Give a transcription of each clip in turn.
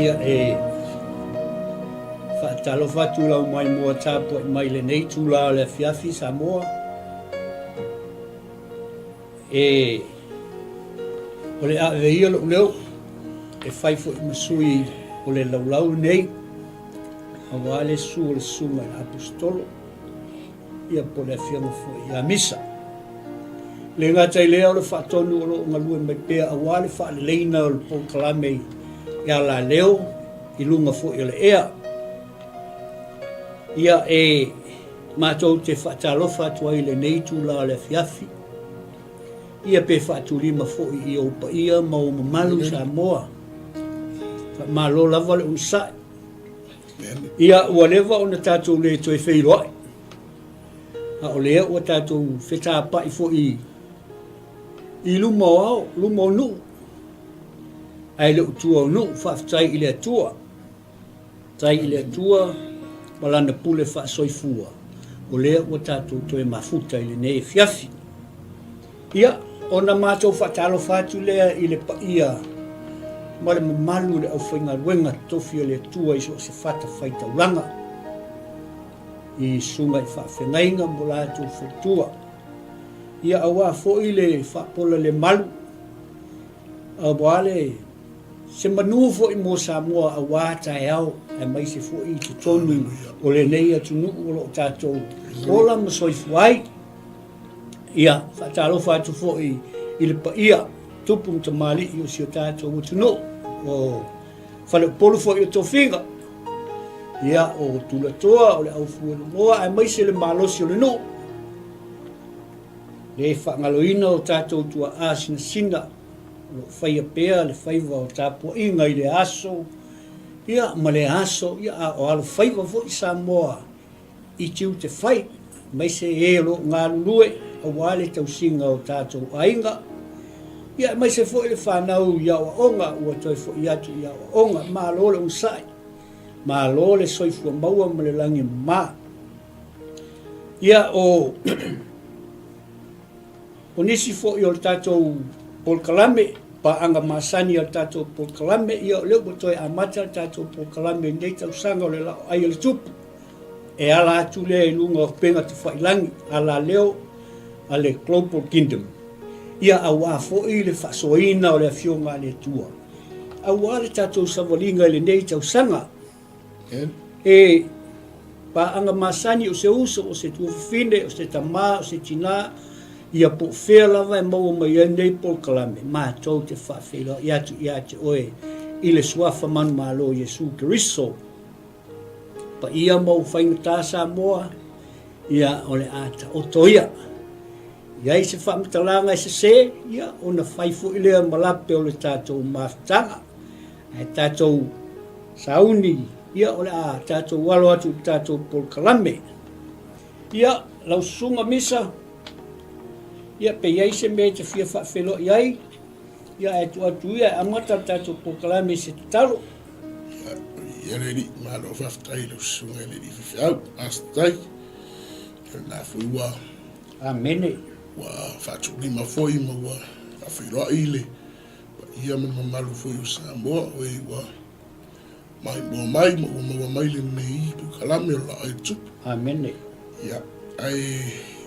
Ia whaatalo whatu lau mai mua tāpua mai le nei tūla le fiafi Samoa. O le a ia lo leo whai fo I masui o le laulau nei a wale su o le sunga I apostolo ia po le fianga fo I a misa. Le ngatai lea o le whaatonu o lo ngalue mai pēr a wale wha le leina o le pokalame ia la leo I lunga fo I le ea. Ia mātou te whaatalofa atua I le nei tūla le fiafi. Ia pe whaatulima fo I opa ia mau mamalu Samoa. Malo lava le unsai. Ia ua lewa o na tātou le toi wheiroai. A o lea ua tātou whetapa I fo I luma o au, luma o nu. Ai le utua o nu, whaftai I le atua. Tai I le atua, malana pule whaasoifua. O lea ua tātou toi mafuta I le nei fiafi. Ia, o na mātou whaatalo whatu lea I le paia. Ma le mamalu le au whainga ruenga tofi o le atua I so se whata whaitauranga. I sunga I whaawhengainga mo lātou whaitua. Ia awa fo I le whaapola le malu. A wale, se manu fo I mo Samoa a wā tae au, e mai se fo I te tonu o le nei atu nuku o lo tātou. Ola ma soifu ai. Ia, whaatalo whatu fo I le paia, tupu mta mali I o si o tātou atu nuku. O whale polu fo I o tō whinga. Ia, o tula toa, o le au fua noa, e mai se le malosi o le nuku. Le whaangaloina o tātou tua āsina sina. Lo whaia pēr le whaiva o tāpua inga I le aso. Ia, ma le aso, ia o alo whaiva fo I Samoa. I tiu te whai, mai se lo ngā lulue, a wale tau singa o tātou ainga. Ia, mai se fo I le whanau ia o onga, ua toi fo I atu ia o onga, mā lo le unsai. Mā lo le soifua maua ma le langi mā. Ia, o nisi fo I o tātou polkalame, pa anga masani o tātou polkalame, ia o leo toi amata tātou polkalame nei tau sanga o le Laoai A Le Tupu. E ala atu lea I lunga o penga te whailangi, ala leo a le Global Kingdom. Ia a wā fo I le whasoina o le fionga le tua. A wā le tātou savalinga le nei tau sanga. Pa anga masani o se uso, o se tuafine, o se tamā, o se tina, ia po whea lava e maua mai e nei polkalame. Mā tau te whawhela, ia te oe, I le suafa manu malo Jesu Keriso. Pa ia mau whaingata Samoa, ia o le ata o toia. Ia I se whaamitalanga I se, ia o na whaifu I lea malape o le tātou mawhtanga. Ai tātou sauni, ia o le a tātou walo atu tātou polkalame. Ia lau sunga misa, ia pe iai se me te fia whaafelo iai, ia e tu atu ia amata tātou polkalame se te talo. Ia reri, malo whaftai lau sunga le ni whiwhiau, astai, na whiua. Amene. Wa whatu ni mawhoi ma wa whawhiroa ile, wa ia man mamalu whoi o Samoa, o e wa mai ma mai le nei polkalame o Laoai A Le Tupu. Amene. Ia, ai,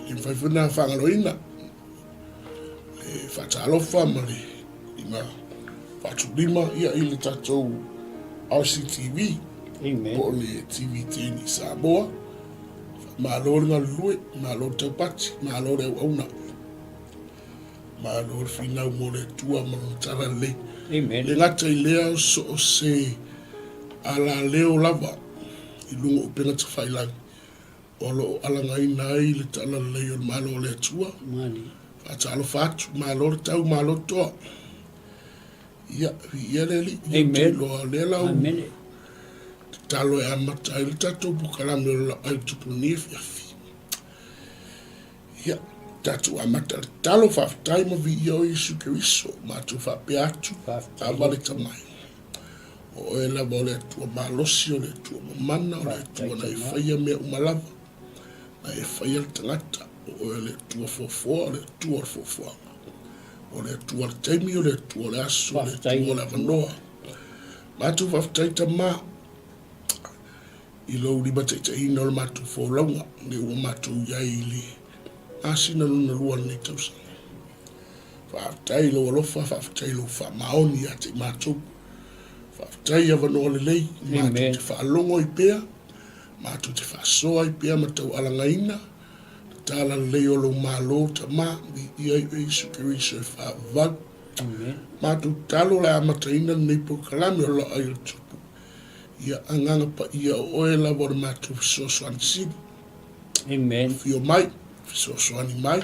le mwhaiwhuna whangaloina, whaatalofa ma le inga whaatulima ia I le tātou RCTV. Amen. Po le TV tēni Samoa. Mā lo ringa lue, mā lo taupati, mā lo reu auna. Mā lo whinau mo le tua ma lo tara le. Amen. Le ngata I lea so o se ala leo lava I lunga o penga te whailangi. O lo alangai nai le tala leo mā lo le tua. Mani. Whaatalo whatu, mā lo le tau, mā lo toa. Ia le li. Amen. Loa le lau. Amen. Talo e amata I le tatou pukalame o Laoai A Le Tupu ni fiafi. Ia, tatou amata le talo whawhitai ma vi o Jesu Keriso, mātou whapea atu, awale tamai. O e lava o le atua malosi, o le atua mamana, o le atua na e whaia mea umalava, na e whaia le tangata, o le tua fofo, le tua fofo. O le tua le taimi, o le tua le aso, le tua le avanoa. Matu whaftai ta mā. I lau riba te ina o le matu wholaunga, le ua matu iai li. Asina luna lua nei tausanga. Whaftai lau alofa, whaftai lau whamaoni a te matu. Whaftai avanoa le lei, matu te whaalongo i pēa. Matu te whaasoa i pēa matau alangaina. Tala lei o lo malo ta ma i ai Yesu Kiriso e whaavau. Matu talo la amataina nei po kalame o Laoai A Le Tupu. Ia anganga pa ia oe la wara matu fisosoani sini. Amen. Fio mai, fisosoani mai.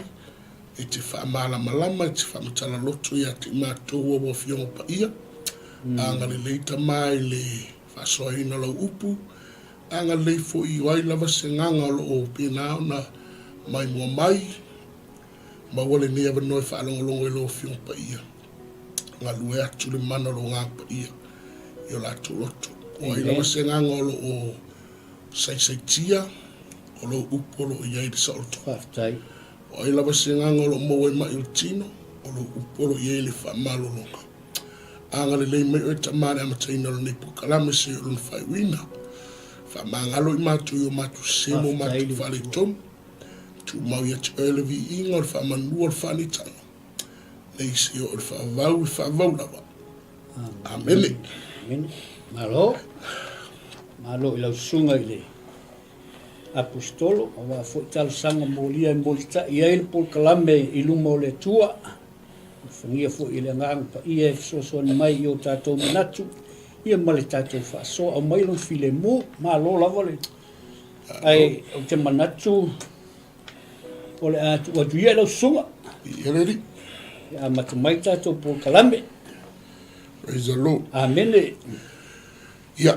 E te whaamala malama, e te whaamatala loto ia te mātou o fionga pa ia. Anga le leita mai le whasoahina lau upu. Anga le fo i wai lava se nganga o lo o pēnao na mai mua mai. Ma wale ne ava noi whaalongolongo e lo fiong pa ia. Ngā lue atu le mana lo ngā pa ia. I o lato loto. O ai lava se nganga o lo o 𝚟𝚑𝚙𝚢𝚛, o lo upo lo iai de saoto. Whaftai. O ai lava se nganga o lo moe mai il tino, o lo upo lo iai le whaamalo longa. Anga le lei mai o e tamare amataina lo nei po kalame se o luna whaiwina. Whaamangalo i matu i o matu semo matu whale tomu. Tu mau ia te oele vi inga o le whaamanua o le whanitanga. Nei se o le whaavau i whaavau lawa. Amene. Amen. Malo. Malo i lau sunga i le apostolo. O wa fo tala sanga molia i molita. I aile pol kalame i luma o le tua. Whangia fo i le ngang pa ia e sosoani mai i o tātou manatu. Ia male tātou whaasoa. Au mai lon file mo. Malo lawa le. Ai o te manatu. O le atu wa duia lau sunga. Iareri. Ia matamai tātou pol kalame. Praise the Lord. Amene. Ia,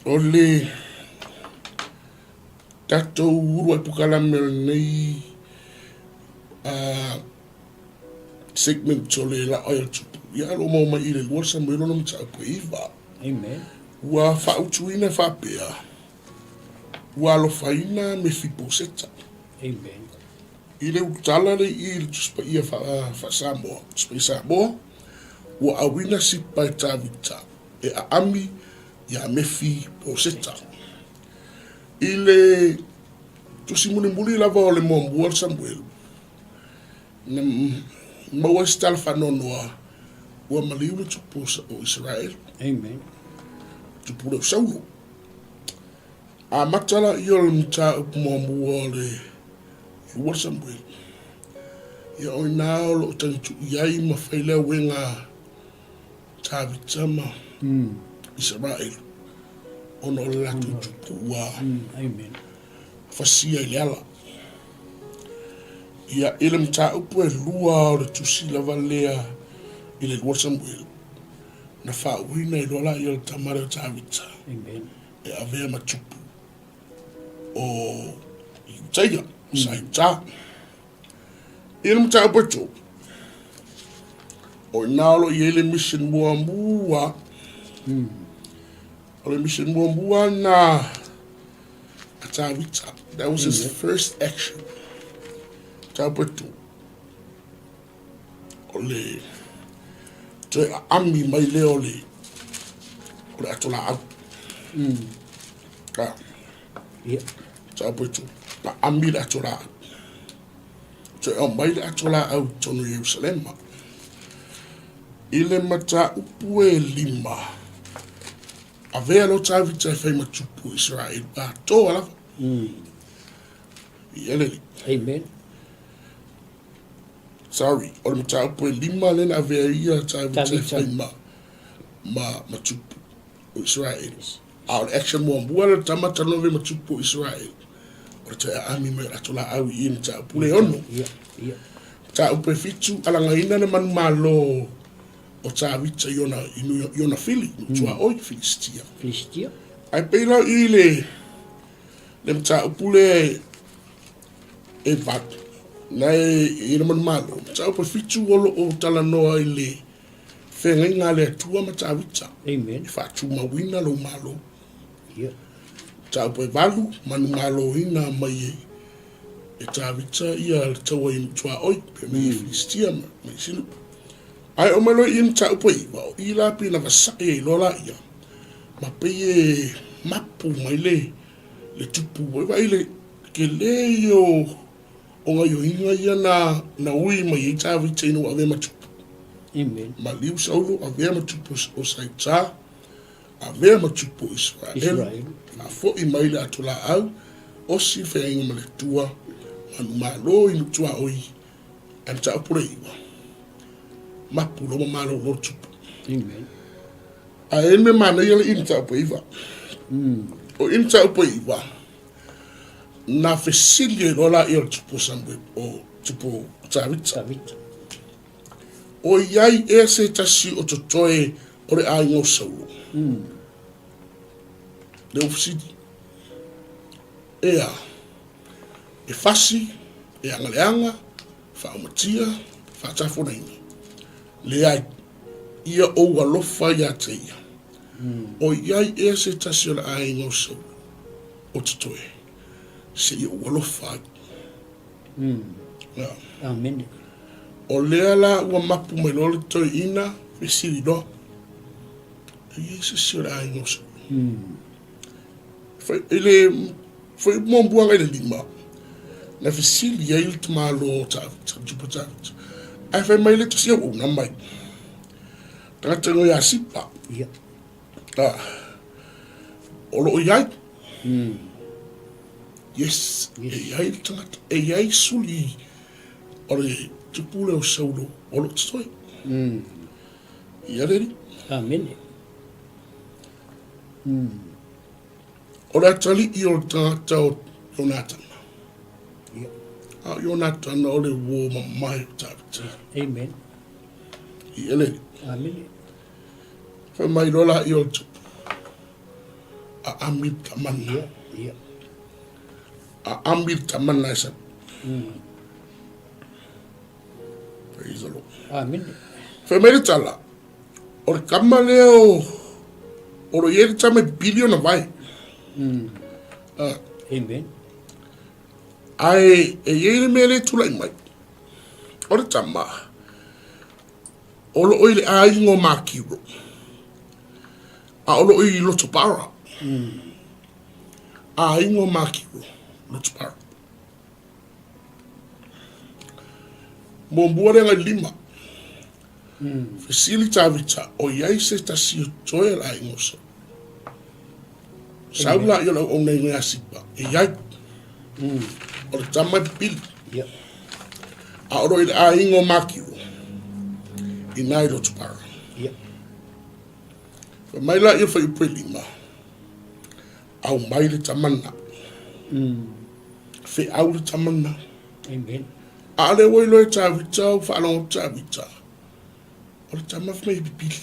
o le tātou uru ai pukalame nei segment o le Laoai A Le Tupu. Ia lo mau mai i le lua sa mwelo na mta po iwa. Amen. Ua whautuina whapea. Ua alofaina me fiposeta. Amen. I le utala le i le tuspa ia whasamoa. Tuspa i Samoa. Ua awina sipa e tāwita. E a ami ia mefi poseta. I le tusimuni muli lava o le moambua le Samuel. Na maua stala whanonoa. Ua maliu le tupu o Israel. Amen. Tupu le Saulo. A matala i o le mta upu moambua le Lua Samuel. Ia o nao lo tangitu iai ma whailea wenga tāwitama Israel. Ono le latu tupu ua Amen. whasia i le ala. Ia ele mta upu e lua o le tusi lava lea i le Lua Samuel. Na whauina i lola i o le tamare o tāwita. Amen. E avea matupu o 𝚟𝚑𝚘. Saita. Ele mta upu e tō. O nalo i ele mission mua. O le mission mua na atawita. That was his first action. Tapetu. O le te ami mai le o le atola au. Yeah. Tapetu. Pa ami le atola au. Te o mai le atola au tonu Yerusalema. Ile mata upu e lima. Avea lo tāwita e whai matupu Israel. Pa tō alawa. Ieleli. Amen. Sorry. O le mata upu e lima lena avea ia tāwita e whai matupu Israel. Au le action mo ambua le tamata nove matupu Israel. O le te ami me atola au i ni ta upu le ono. Yeah. Ta upu e fitu alangaina ne manu malo. O tāwita iona fili, tua oi Filistia. Filistia. Ai peila i le mta upule e vat. Nei i le manumalo. Mta upu fitu olo o tala noa i le whenga ngā le atua ma tāwita. Amen. I whātu mawina lo malo. Yeah. Mta upu e valu, manumalo ina mai e 𝚘𝚙𝚢 ia le taua inu tua oi pe me Filistia me sinu. Ai o malo inu ta upo iwa o ila pina vasai e lola ia. Ma pe e mapu mai le tupu wa ile ke le yo o nga yo inga ia na ui mai e 𝚘𝚙𝚢 inu ave matupu. Amen. Ma liu saulu ave matupu o 𝚟𝚑𝚍 ave matupu Israel. A fo i mai le atula au o si fe inga ma le tua anu malo inu tua oi an ta upure iwa. Mapu lo malo lo tupu. Amen. A ene mana ia le inu ta upo iwa. O inu ta upo iwa. Na fesilie lola ia tupu sambe o tupu 𝚘𝚙𝚢. O iai e se tasi o totoe o le ai ngō saulu. Le ofisidi. Ea, e fasi, e angaleanga, whaamatia, whaatafonaina. Le ai, ia o alofa ia te ia. O iai e se tasi o le ai ngō saulu. O totoe. Se ia o alofa. Amen. O lea la ua mapu mai lole toi ina, fe siri do. E se sira ai ngō saulu. Foi mombuanga ele lima. Na fe siri ia il tamalo 𝚘𝚙𝚢. Ai fai mai le tasia o na mai. Tangata no ia sipa. Ia. O lo iai. Yes. E iai tangata. E iai suli. O le tupule o saulu. O lo tstoi. Ia reri. Amen. O le atali i o tangata o Jonathan. Ia. A Jonathan o le wo mamai o 𝚘𝚙𝚢. Amen. Ia reri. Amen. Fai mai rola i o tupu. A amir tamana. Ia. A amir tamana e sa. Praise the Lord. Amen. Fai mai le tala. O le kama leo. O lo ieri tame biliona vai. Amen. Ai e ieri mele tula i mai. O le tama. O lo oile a ingo makiro. A o lo oile loto para. A ingo makiro. Loto para. Mombuare ngai lima. Fesili 𝚘𝚙𝚢 o iai se tasi o toe la ingo so. Saula i o lau onei ngea sipa. E iai. O le tama pili. Ia. A o lo oile a ingo makiro. I nai loto para. Ia. Mai la ia fai upe lima. Au mai le tamana. Fe au le tamana. Amen. A le wai loe 𝚘𝚙𝚢 o whaalongo 𝚘𝚙𝚢. O le tama fmei bipili.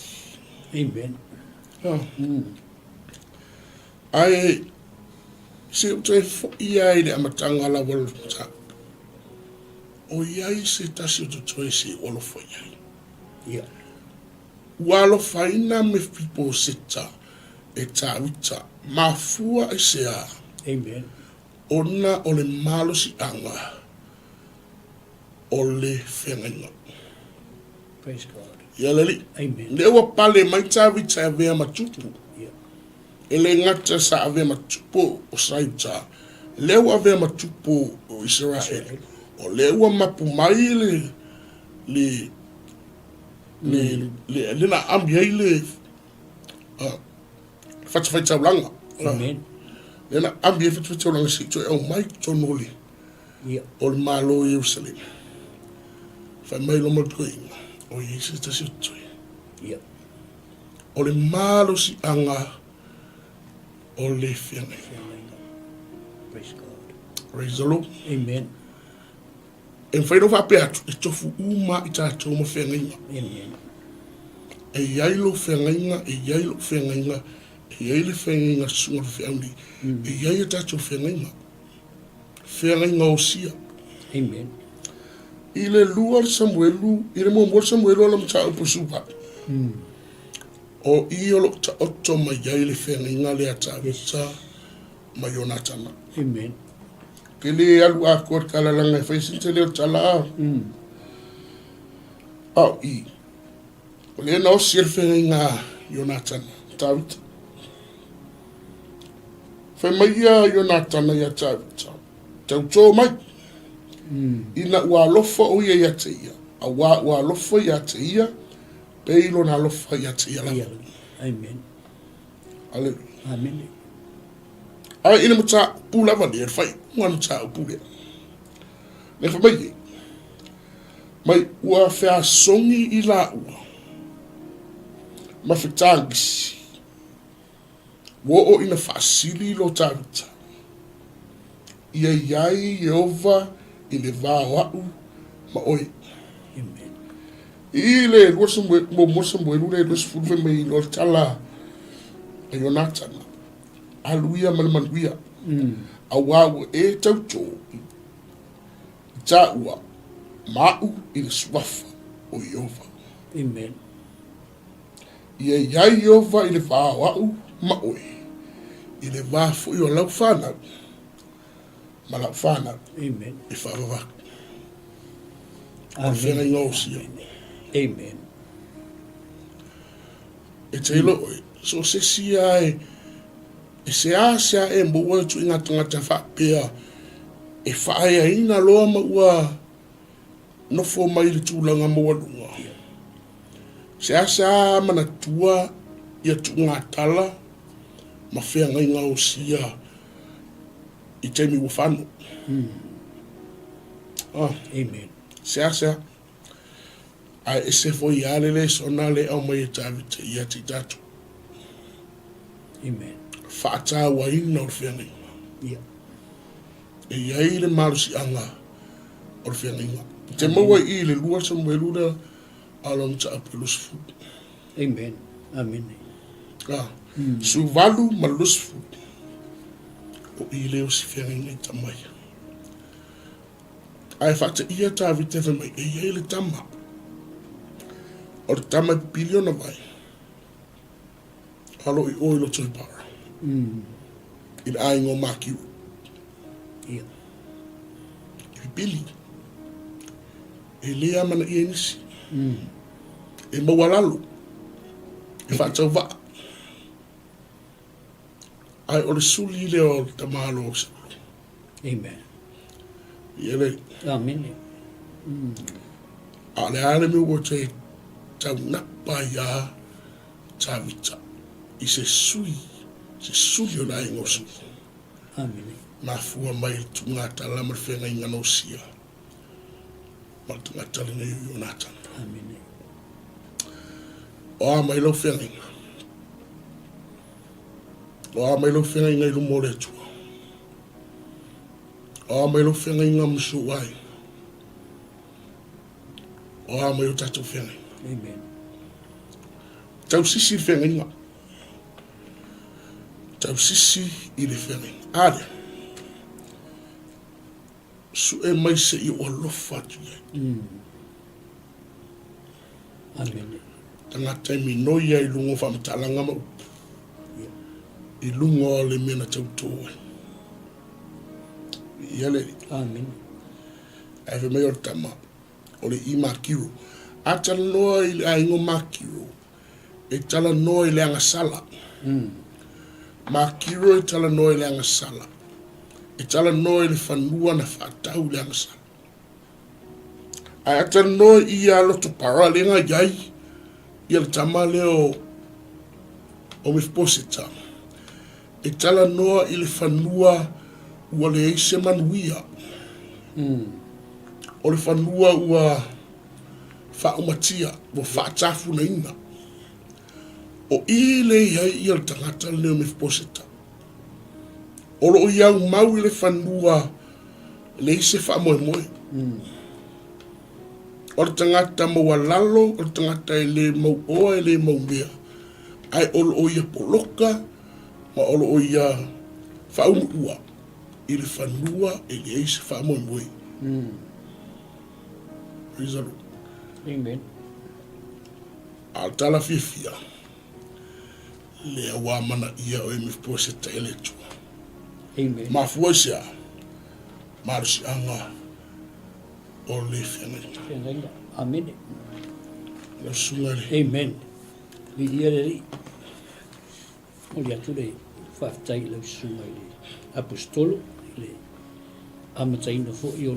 Amen. Ai se o te fo iai le amatanga la wala ta. O iai se tasi o te toe se olo fo iai. Ia. Walo faina me fipo seta e 𝚘𝚙𝚢. Mafua e sea. Amen. Ona o le malo si anga. O le whengainga. Praise God. Ia leli. Amen. Le ua pale mai 𝚘𝚙𝚢 e vea matupu. Ia. E le ngata sa ave matupu o 𝚟𝚑𝚢. Le ua ave matupu o Israel. O le ua mapu mai le na ambi ai le whatawhaitaulanga. Amen. Le na ambi ai whatawhaitaulanga si toi au mai tonoli. Ia. O le malo i Jerusalem. Whai mai lo matuinga. O Yesu tasi o toi. Ia. O le malo si anga. O le whiangai. Praise God. Praise the Lord. Amen. E whai no whape atu. E tofu uma i tātou ma whiangai. Amen. E iailo whiangai. E iailo whiangai. E iailo whiangai sunga whiauni. E iailo tātou whiangai. Whiangai o sia. Amen. I le lua Samuelu. I le mua Samuelu ala mta upo supa. O i o lo ta oto ma iaile whiangai le ata. Ma Jonathan. Amen. ke le alu a ko kala langa fa sinte le tala au I le no sirfe nga Jonathan David fa mai ya Jonathan ya David tau mai ina wa lofa o ya te ia a wa lofa ya te ia peilo na lofa ya te ia amen Hallelujah. amen Ai ina mata pula va le fai ngwan mata pula le fa mai ua fa songi ila ua ma fitangis wo o ina fa sili lo tanta ia yai Yehova ile va wa ma oi amen ile mo le los fu me lo tala e Jonathan aluia malmanuia awa e tauto taua mau ile swafa o Yehova amen ia yai Yehova ile va wa ma oi ile va fu yo lau fana mala fana amen e fa va amen amen e te lo so se sia e se asia e mo wa tu ngata fa pea e fa ia ina lo ma ua no fo mai le tulanga mo wa lunga se asia mana tua ia tu ngatala ma fea ngai ngau sia I te mi wa fano amen se asia ai e se fo ia le sona le au mai David ia te tatu amen fata wa ina o fea ngai yeah e iai le malusi anga o fea ngai te maua I le lua sa mweluna along ta apelus fu amen amen su valu malus fu o I le o si fea ngai tamai ai fata ia ta vite fa mai e iai le tama o le tama biliona vai alo I oilo toi para I le ai ngō maki yeah I bili e lea mana I nisi e mawalalo e whaatau waa ai o le suli le o le tamalo o sa amen I ele amen a le ale me ua te tau napa ia tawita I se suli o la ingo suli amen na fua mai tu ngata la ma fenga inga no sia ma tu ngata le nei Jonathan amen o mai lo fenga inga o mai lo fenga inga lu mole tu o mai lo fenga inga msu wai o mai lo tatu fenga amen tau sisi fenga inga tau sisi I le fenga inga ale su e mai se I o lofa tu amen tangata mi noia I lungo fa mtalanga ma I lungo le mena tauto Iale amen ai fe mayor tama o le I makiro atala noa I le aingo makiro e tala noa I le anga sala makiro e tala noa I le anga sala e tala noa I le fanua na whaatau le anga sala ai atala noa I aloto para le nga iai I le tama leo o mifposita e tala noa I le fanua ua le eise manuia o le fanua ua whaumatia ua whaatafu na ina o I le iai I le tangata leo mifposita o lo iau mau I le fanua le eise whaamoemoe o le tangata maua lalo o le tangata I le mau oa I le mau mea ai o lo ia poloka ma o lo ia whaumua I le whanua e le eise whaamoemoe Praise the Lord. amen A tala fifia le awa mana ia o e mifposita ele tua amen mafuasia marsi anga o le whenga. Amen. Le sungare. Amen. Li ia le li. O li atu le whaftai lau sunga i le apostolo, i le amataina fo i o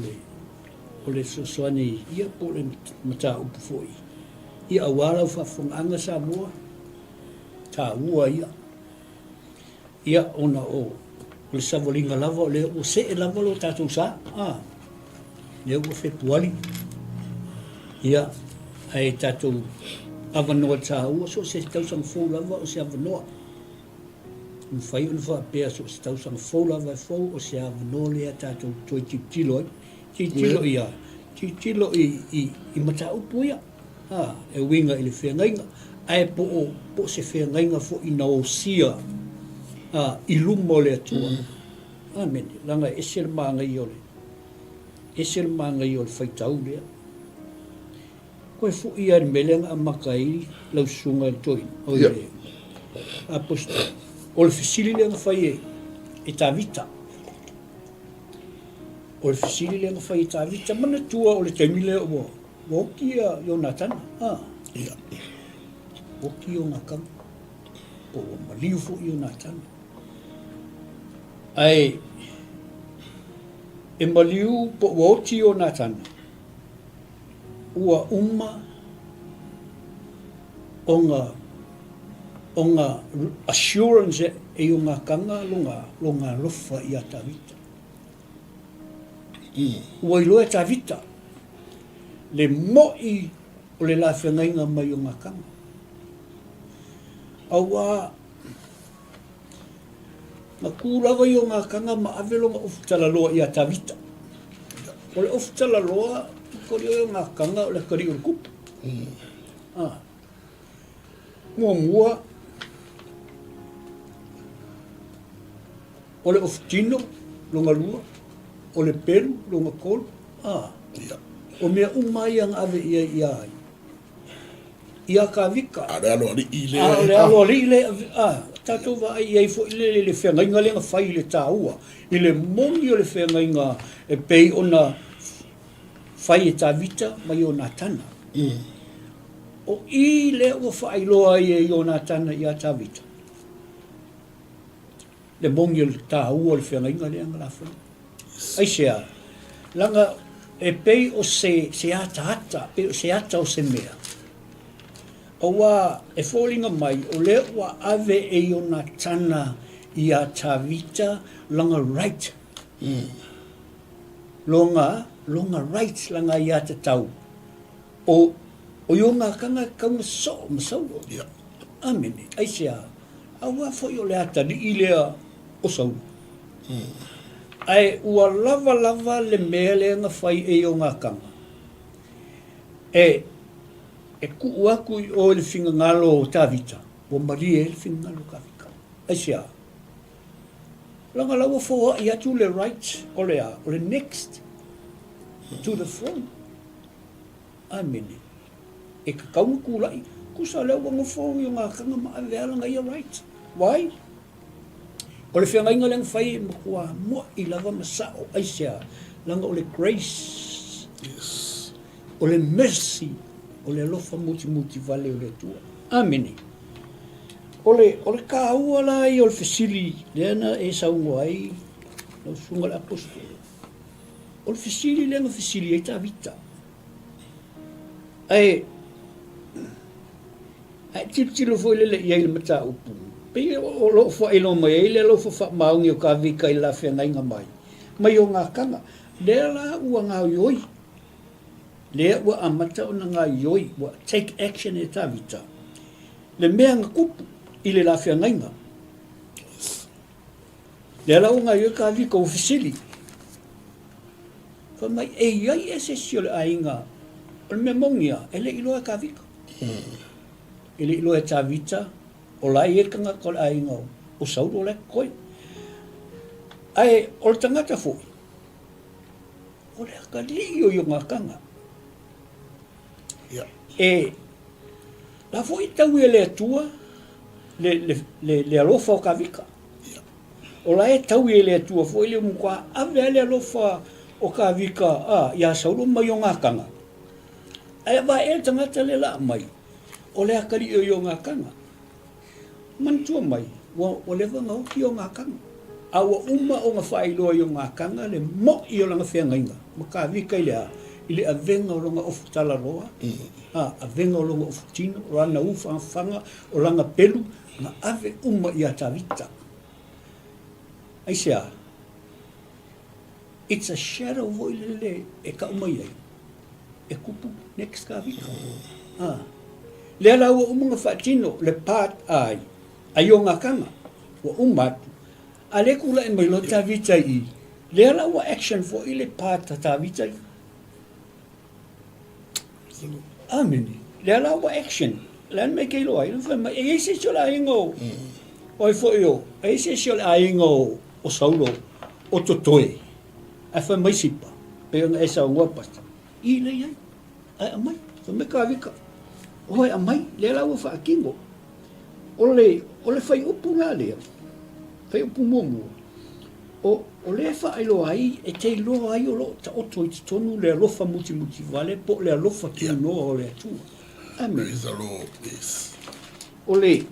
le sosoane ia po le mata upu fo i. Ia awala whafonganga sa mua, ta ua ia. Ia ona o le savolinga lava, le o se e lava lo tatou sa, le o fepuali. Ia, ai tatou avanoa ta ua, so se tausang fau lava o se avanoa. Mwhai o le whaapea so se tausang fau lava e fau o se avanoa lea tatou toi titilo ai. Titilo ia, titilo i mata upu ia. E winga i le whengainga. Ai po se whengainga fo i na o sia i lumo le atua. Amen. Langa esel maanga i ole. Esel maanga i ole whaitau lea. Koe fu ia ni melenga a makai lau sunga i toi. O i le. Apostol. O le fisili lenga whai e ta vita. O le fisili lenga whai e ta vita. Mana tua o le taimile o woki a Jonathan. Woki o ngakam. O maliu fu i Jonathan. Ai e maliu po woki o Jonathan. Ua o ngā assurance e o ngā kanga lo ngā lofa i a tawita. Ua i loa tawita, le moi o le la whengainga mai o ngā kanga. Awa, ngā kūrawa i o ngā kanga ma awelonga ofutala loa i a tawita. O le ofutala loa, ko le o ngā kanga o le kari o le kupu. Mua, o le ofutino, longa lua, o le peru, longa kolu. O mea umai ang ave ia ai. Ia ka vika. A le alo ali i le. A le alo ali i le. Tatou wa ai ai fo i le whengainga le nga whai le tāua. I le mongi o le whengainga e pei o na whai e tā vita mai o nā tana. O i le ua whaailoa i o nā tana i a tā vita. Le mongi o le tāua o le whengainga le anga la whai. Ai sea, langa e pei o se ata, pei o se ata o se mea. O wa e fōlinga mai, o le ua ave e o nā tana i a tā vita langa right. Longa right langa i a te tau. O i o ngā kanga kaunga so, masau. Amene, ai sea, awa fo i o le ata ni i lea o sau. Ai ua lava le mea le nga whai e o ngā kanga. E ku aku i o le whinga ngalo o tā vita. O mari e le whinga ngalo ka vika. Ai sea. Langa laua fōa i atu le right o le next to the front. Amene. E ka kaunga kūrai. Kusa leo wanga fōa i o ngā kanga maa vea langa i a right. Why? O le whengainga leng whai e makua mua i lava masao. Ai sea. Langa o le grace. Yes. O le mercy. O le alofa muti vale o le tua. Amene. O le kāua la i o le fesili. Leana e saungo ai. Lau sunga le apostolo. O le fesili leanga fesili e tā vita. Ai tilo foi le i le mata upu. Pei o lo fa ilo mai le lo fa maungi o ka vika i la whengainga mai. Mai o ngā kanga. Lea la ua ngā ioi. Lea ua amata o na ngā ioi. Ua take action e tā vita. Le mea ngā kupu i le la whengainga. Lea la o ngā ioi ka vika o fisili. Fa mai e iai e se si o le ainga. O le mea mongia e le iloa ka vika. E le iloa e tā vita. O lai e kanga ko le ainga o sauro le koi. Ai, o le tangata fo. O le haka li o ngā kanga. E, la fo i tau e le atua, le alofa o ka vika. O la e tau e le atua fo ele mukua ave ale alofa o ka vika ia saulo mai o ngā kanga. Ai va e tangata le la mai. O le akari o ngā kanga. Mantua mai, o le vanga o ki o ngā kanga. Awa uma o ngā whailoa i o ngā kanga le mo i o langa whengainga. Ma ka vika i le avenga o longa ofu tala roa. Avenga o longa ofu tino, o lana ufanga, o langa pelu, nga ave uma i a tawita. Ai sea, it's a shadow voi le e ka umai ai. E kupu next ka vika. Le ala ua umunga whaatino le part ai o ngā kanga. Ua umatu. A le kula e mai lo tawita i. Le ala ua action fo i le part ta tawita i. Amini. Le ala ua action. Le an me kei loa. E eise sio la ingo. Oi fo io. E eise sio la ingo o saulo. O totoe. A wha mai sipa. Pe ona e sa ngua pasta. I le iai. Ai amai. Fa me ka vika. Oi amai. Le ala ua wha kingo. O le whai upu ngā lea. Whai upu mua. O le wha ai loa ai, e te loa ai o lo ta oto i te tonu le alofa muti vale, po le alofa ki noa o le atua. Amen. Praise the Lord, yes. O le,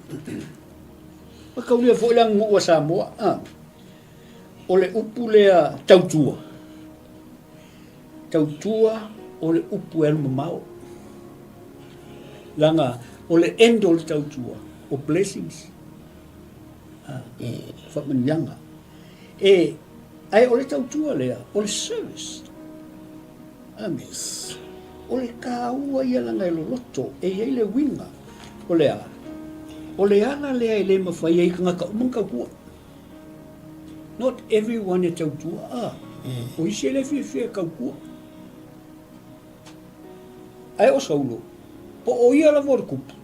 wakaulia fo ilang mua sa moa, o le upu lea tautua. Tautua o le upu elu mamao. Langa, o le endo le tautua, o blessings. Whamanyanga. Ai o le tautua lea, o le service. Amen. O le kāua ia langa e loloto, e iei le winga. O le a. O le ana lea e le mawhai ei kanga ka umanga kua. Not everyone e tautua. O isi e le fia kau kua. Ai o saulo. Po o ia la vorkupu.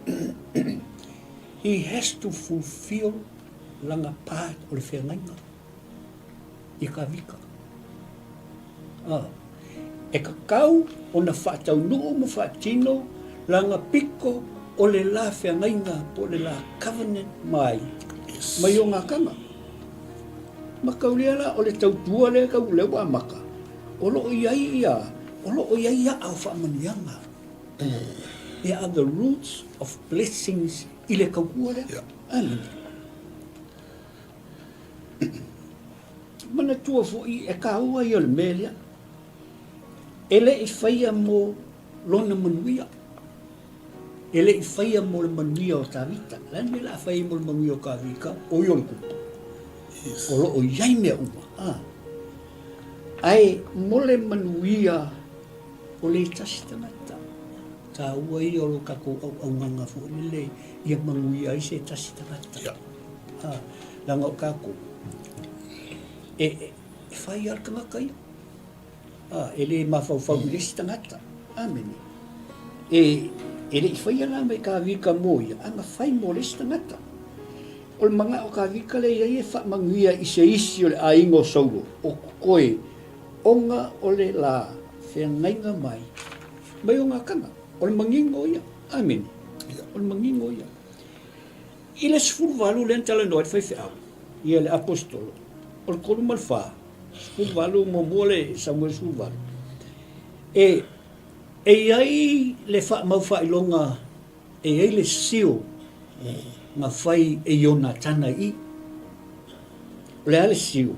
He has to fulfill langa part o le whengainga. I ka vika. E ka kau o na whaatau nuu mo whaatino langa piko o le la whengainga po le la covenant mai. Yes. Mai o ngā kanga. Makaulia la o le tautua le kau le wa maka. O lo o iai ia. O lo o iai ia au whaamanianga. They are the roots of blessings i le kaukua le. Amen. Mana tua fo'i e kāua i o le melia. Ele i whaia mo lona manuia. Ele i whaia mo le manuia o tawita. Lan me la whaia mo le manuia o kawika o i o le kupu. O lo o iai mea uma. Ai mo le manuia o le tasi tangata. Tā ua i o lo kako au nganga fo'i le ia manuia i se tasi tangata. Langa o kako. E whai ar kangaka ia. E le mawhauwhau i resi tangata. Amen. E le i whai ala mai ka vika mo ia. Anga whai mo resi tangata. O le manga o ka vika le ia e whamanguia i se isi o le aingo sauro. O koe onga o le la whengainga mai. Mai o ngā kanga. O le mangingo ia. Amen. O le mangingo ia. I le sfuru walu le antala noa whai whiau. Ia le apostolo. O le kolu malwha, sfuru walu mo mole Samuel sfuru walu. E iai le wha mau wha ilonga, e iai le sio, ngā whai e iona tana i. O le ale sio.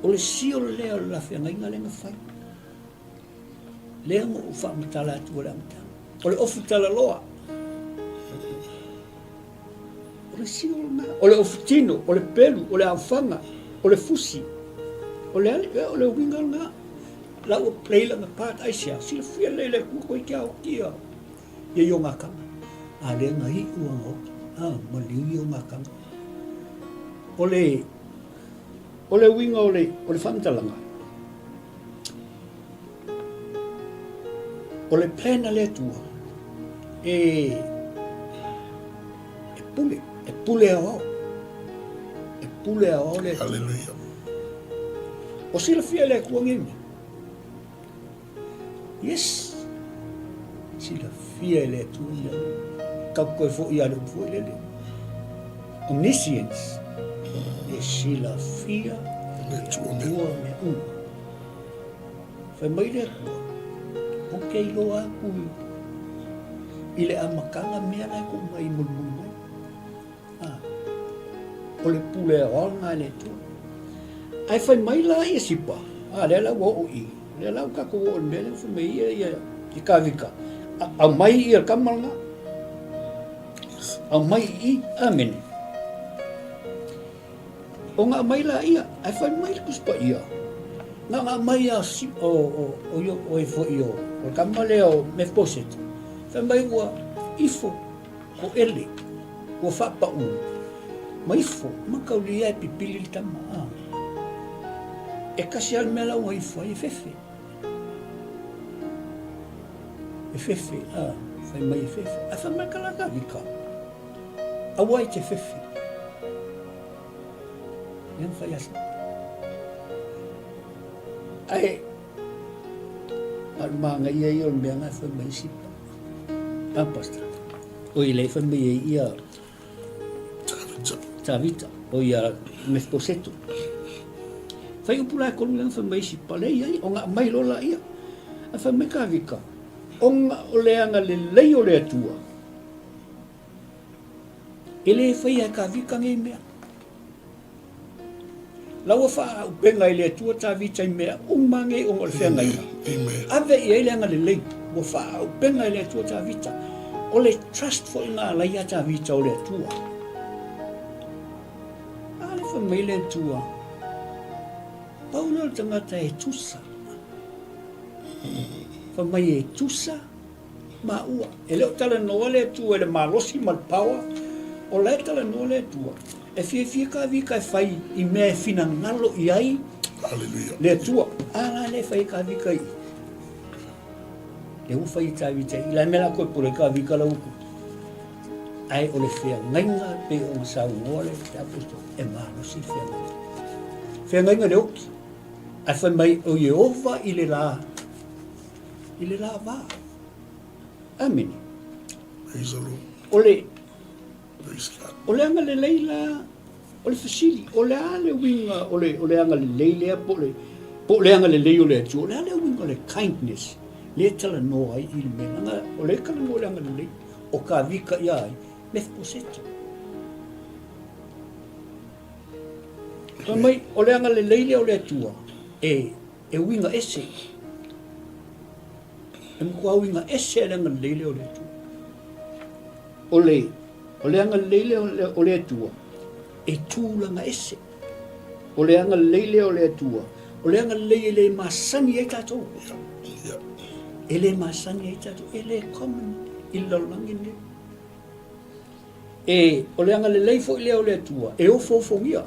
O le sio lea la whiangainga le ngā whai. Lea mo wha matala atu o le amata. O le ofu tala loa. O le sio na, o le ofu tino, o le pelu, o le awhanga. O le fusi, o le ale, o le winga nga, la o play la nga part aisia, sila fia le kuko i kia o kia, ia i o ngā kanga. A le nga hi ua ngō, maliu i o ngā kanga. O le winga o le whamitalanga. O le plana le atua, e pule ao. Pule a ole. Hallelujah. O sila fia le kuangimi. Yes. Sila fia le tuia. Kau koe fo ia le fo ile le. Omniscience. e sila fia Le tua me. tua me uma. Whai mai le kua. O kei loa aku i le amakanga mea lai ko mai mulmul mai. O le pule a ronga le tu. Ai whai mai la i sipa. Le la wo o i. Le la ka ko o me le whai mai ia i kawika. A mai i a kamalanga. A mai i amene. O ngā mai la ia. Ai whai mai le kuspa ia. Ngā mai a si o e fo i o. O kamale o me poset. Whai mai ua ifo o ele. O whapa u. Maifo, makau lia e pipili li tama. E kasi al mea lau maifo, e fefe. E fefe, whai mai e fefe. A whai mai kalaka vika. A wai te fefe. Ian whai asa. Ai, al maanga ia i o mea ngai whai mai sipa. Ampastra. O i lei whai mai e ia 𝚟𝚑𝚑𝚗𝚒 o ia 𝚘𝚘𝚎𝚘𝚑. Whai upula e kolu lang whai mai sipa lei ai, o ngā mai lola ia. A whai mai ka vika. O ngā o leanga le lei o le atua. E le whai ai ka vika ngai mea. Laua wha upenga i le atua 𝚟𝚑𝚑𝚗𝚒 i mea, umangei o ngā whea ngai. Ave i ai leanga le lei, o wha upenga i le atua 𝚟𝚑𝚑𝚗. O le trust fo i ngā lai a 𝚟𝚑𝚑𝚗 o le atua. Mai le tua. Paulo le tangata e tusa. Fa mai e tusa ma ua. E leo tala noa le tua e le malosi mal pawa. O le tala noa le tua. E fie ka vika e fai i mea e fina ngalo i ai. Hallelujah. Le tua. Ala le fai ka vika i. Le ufa i 𝚟𝚑𝚑𝚗. I la mela koe pule ka vika la uku. Ai o le whea ngainga pe o masau ngole te apusto e malo si whea ngainga. Whea ngainga le oki. Ai whai mai o Yehova i le la. I le la wā. Amen. Praise the Lord. O le. Praise God. O le anga le leila. O le fasili. O le ale winga. O le anga le leilea po le. Po le anga le lei o le atu. O le ale winga le kindness. Le tala noa i le mena. O le kala mo le anga le lei. O ka vika i ai. 𝚘𝚑𝚑𝚗𝚒. Ka mai, o le anga le leile o le atua, e winga ese. E mkua winga ese le anga le leile o le atua. O le anga le leile o le atua, e tūlanga ese. O le anga le leile o le atua, o le anga le leile le masani e tatou. E le masani e tatou, e le common i laulangi ne. E o le anga le lei fo i leo le atua, e o fongia,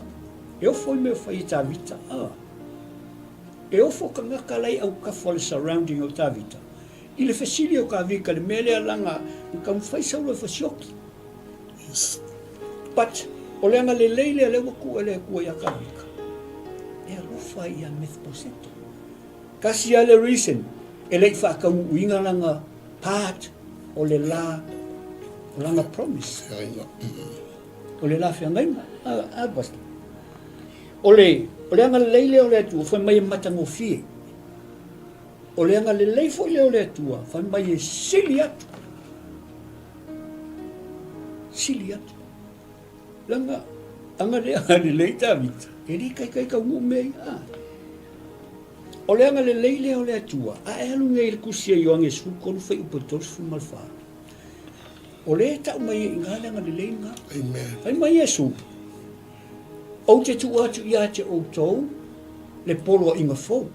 e o fo i mea whai 𝚟𝚑𝚑𝚗. E o fo ka ngaka lei au ka fo le surrounding o 𝚟𝚑𝚑𝚗. I le fesili o ka vika le mele alanga, ka mwhai sauro e fasioki. But, o le anga le lei le lewa kua le kua ia ka vika. E alofa i a 𝚘𝚑𝚑𝚗𝚑. Kasi a le reason, e lei whaka uinga langa part o le la o langa promise. O le la whea ngainga. Basta. O le anga le leile o le atua, whai mai e matango fie. O le anga le leifo i leo le atua, whai mai e sili atu. Sili atu. Langa, anga le lei 𝚟𝚑𝚑𝚗. E ri kai ka ngu mei. O le anga le leile o le atua, a e alu ngei le kusia i oange su, konu whai upatos fu malwha. O le tau mai i ngā leanga le leinga. Amen. Whai mai Yesu. O te tu atu i ate o tau, le polo inga fau.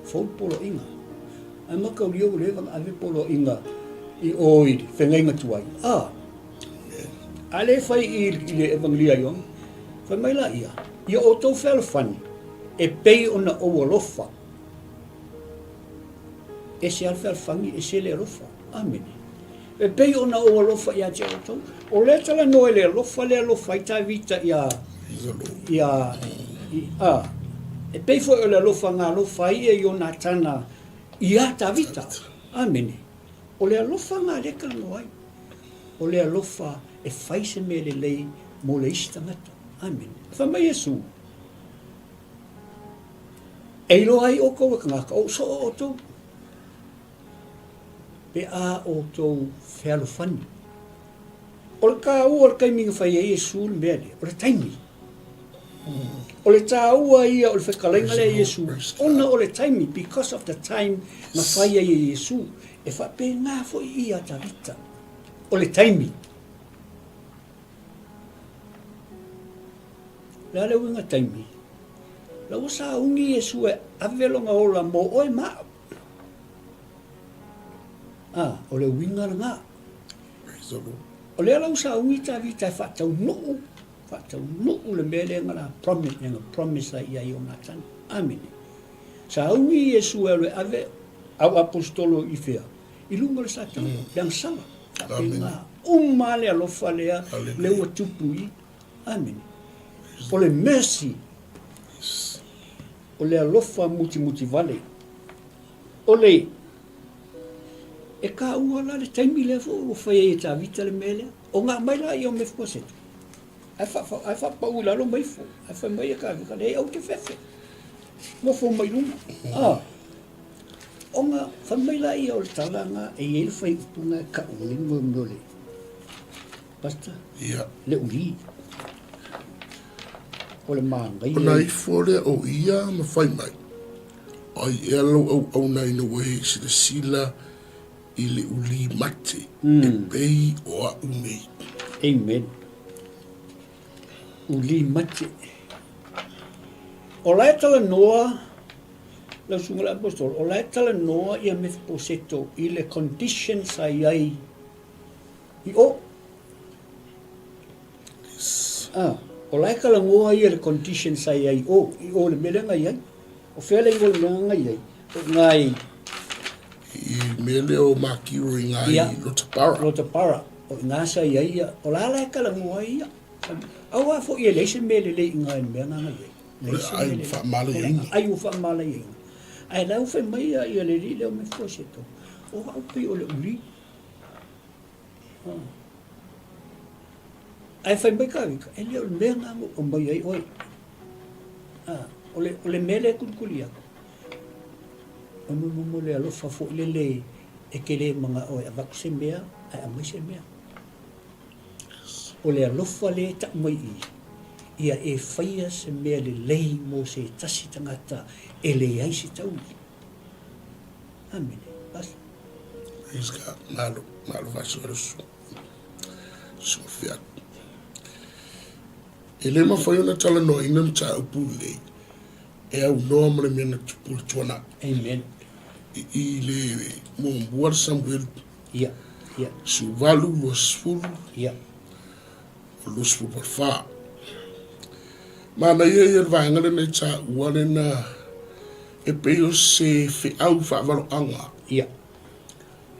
Fau polo inga. Ai makau rio le vang ave polo inga i oi, whengainga tuai. A le whai i le evangelia iong. Whai mai la ia. Ia o tau whelawhani. E pei o na o alofa. E se al whelawhangi, e se le alofa. Amen. E pei o na o alofa i a te autou. O le tala noe le alofa i 𝚟𝚑𝚑𝚗 e pei fo o le alofa ngā alofa i e o nā tana i a 𝚟𝚑𝚑𝚗. Amene. O le alofa ngā leka noai. O le alofa e whai se me le lei mo le isi tangata. Amen. Whamai Yesu. Ei loa ai o koe ka ngaka o so o tau. Pe a o tau whealo whani. O le ka ua le kaiminga whai e Yesu le mea le. O le taimi. O le tā ua ia o le whekalainga le Yesu. Ona o le taimi, because of the time na whai e Yesu. E whape ngā fo i ia ta vita. O le taimi. La le winga taimi. La wasa ungi Yesu e avelonga ola mo oe maa. O le winga na ngā. O le ala wasa ungi ta vita e whatau nuu. Whatau nuu le mele ngana promise a ia i o ngātani. Amen. Sa ungi Yesu e le ave au apostolo i whea. I lunga le satau. Yang sala. Ngā umale alofa lea le ua tupu i. Amen. O le mercy. O le alofa muti vale. O le e ka ua la le taimi le fo o whai e ta vita le mele. O ngā mai la i o me fposetu. Ai fa pa ula lo mai fo. Ai fa mai ka vika le au te fefe. Mo fo mai lunga. O ngā fa mai la i o le talanga e ele fai upunga ka ulingo mole. Basta. Ia. Le uli. O le mangai. O nai fore o ia ma fai mai. Ai e alo au nai no we si le sila i le uli mate. E pei o a umei. Amen. Uli mate. O lai tala noa, la sunga la apostol, o lai tala noa ia me poseto i le conditions ai ai. I o. O lai kala ngoa ia le conditions ai ai o. I o le melenga ai ai. O whele i o le melenga ai ai. O ngai. I mele o makiro i ngai Lotapara. Lotapara. O ngasa ai ai ia. O lai kala ngoa ia. Awa fo ia leise mele le inga e mea nganga ia. Ai u whaamala inga. Ai u whaamala inga. Ai lau whai mai ia le li leo me froseto. O hau pi o le uli. Ai whai mai ka wika. E leo le mea nganga o mai ai oi. O le mele kunkuli ako. O mumu le alofa fo le le e ke le mga oi. Avaku se mea, ai amai se mea. O le alofa le ta mai i. Ia e whaia se mea le lei mo se tasi tangata e le ai se tau. Amen. Basta. Praise God. Malo vaso arusu. So fiat. E le mawhai ona tala no ina mta upu lei. E au noa mre mena tupul tuana. Amen. I le mo mbuar Samuel. Ia. Ia. Su valu lo sfulu. Ia. Lo sfulu por fa. Mana ia vangale nei ta uane na e peo se fe au fa valo anga. Ia.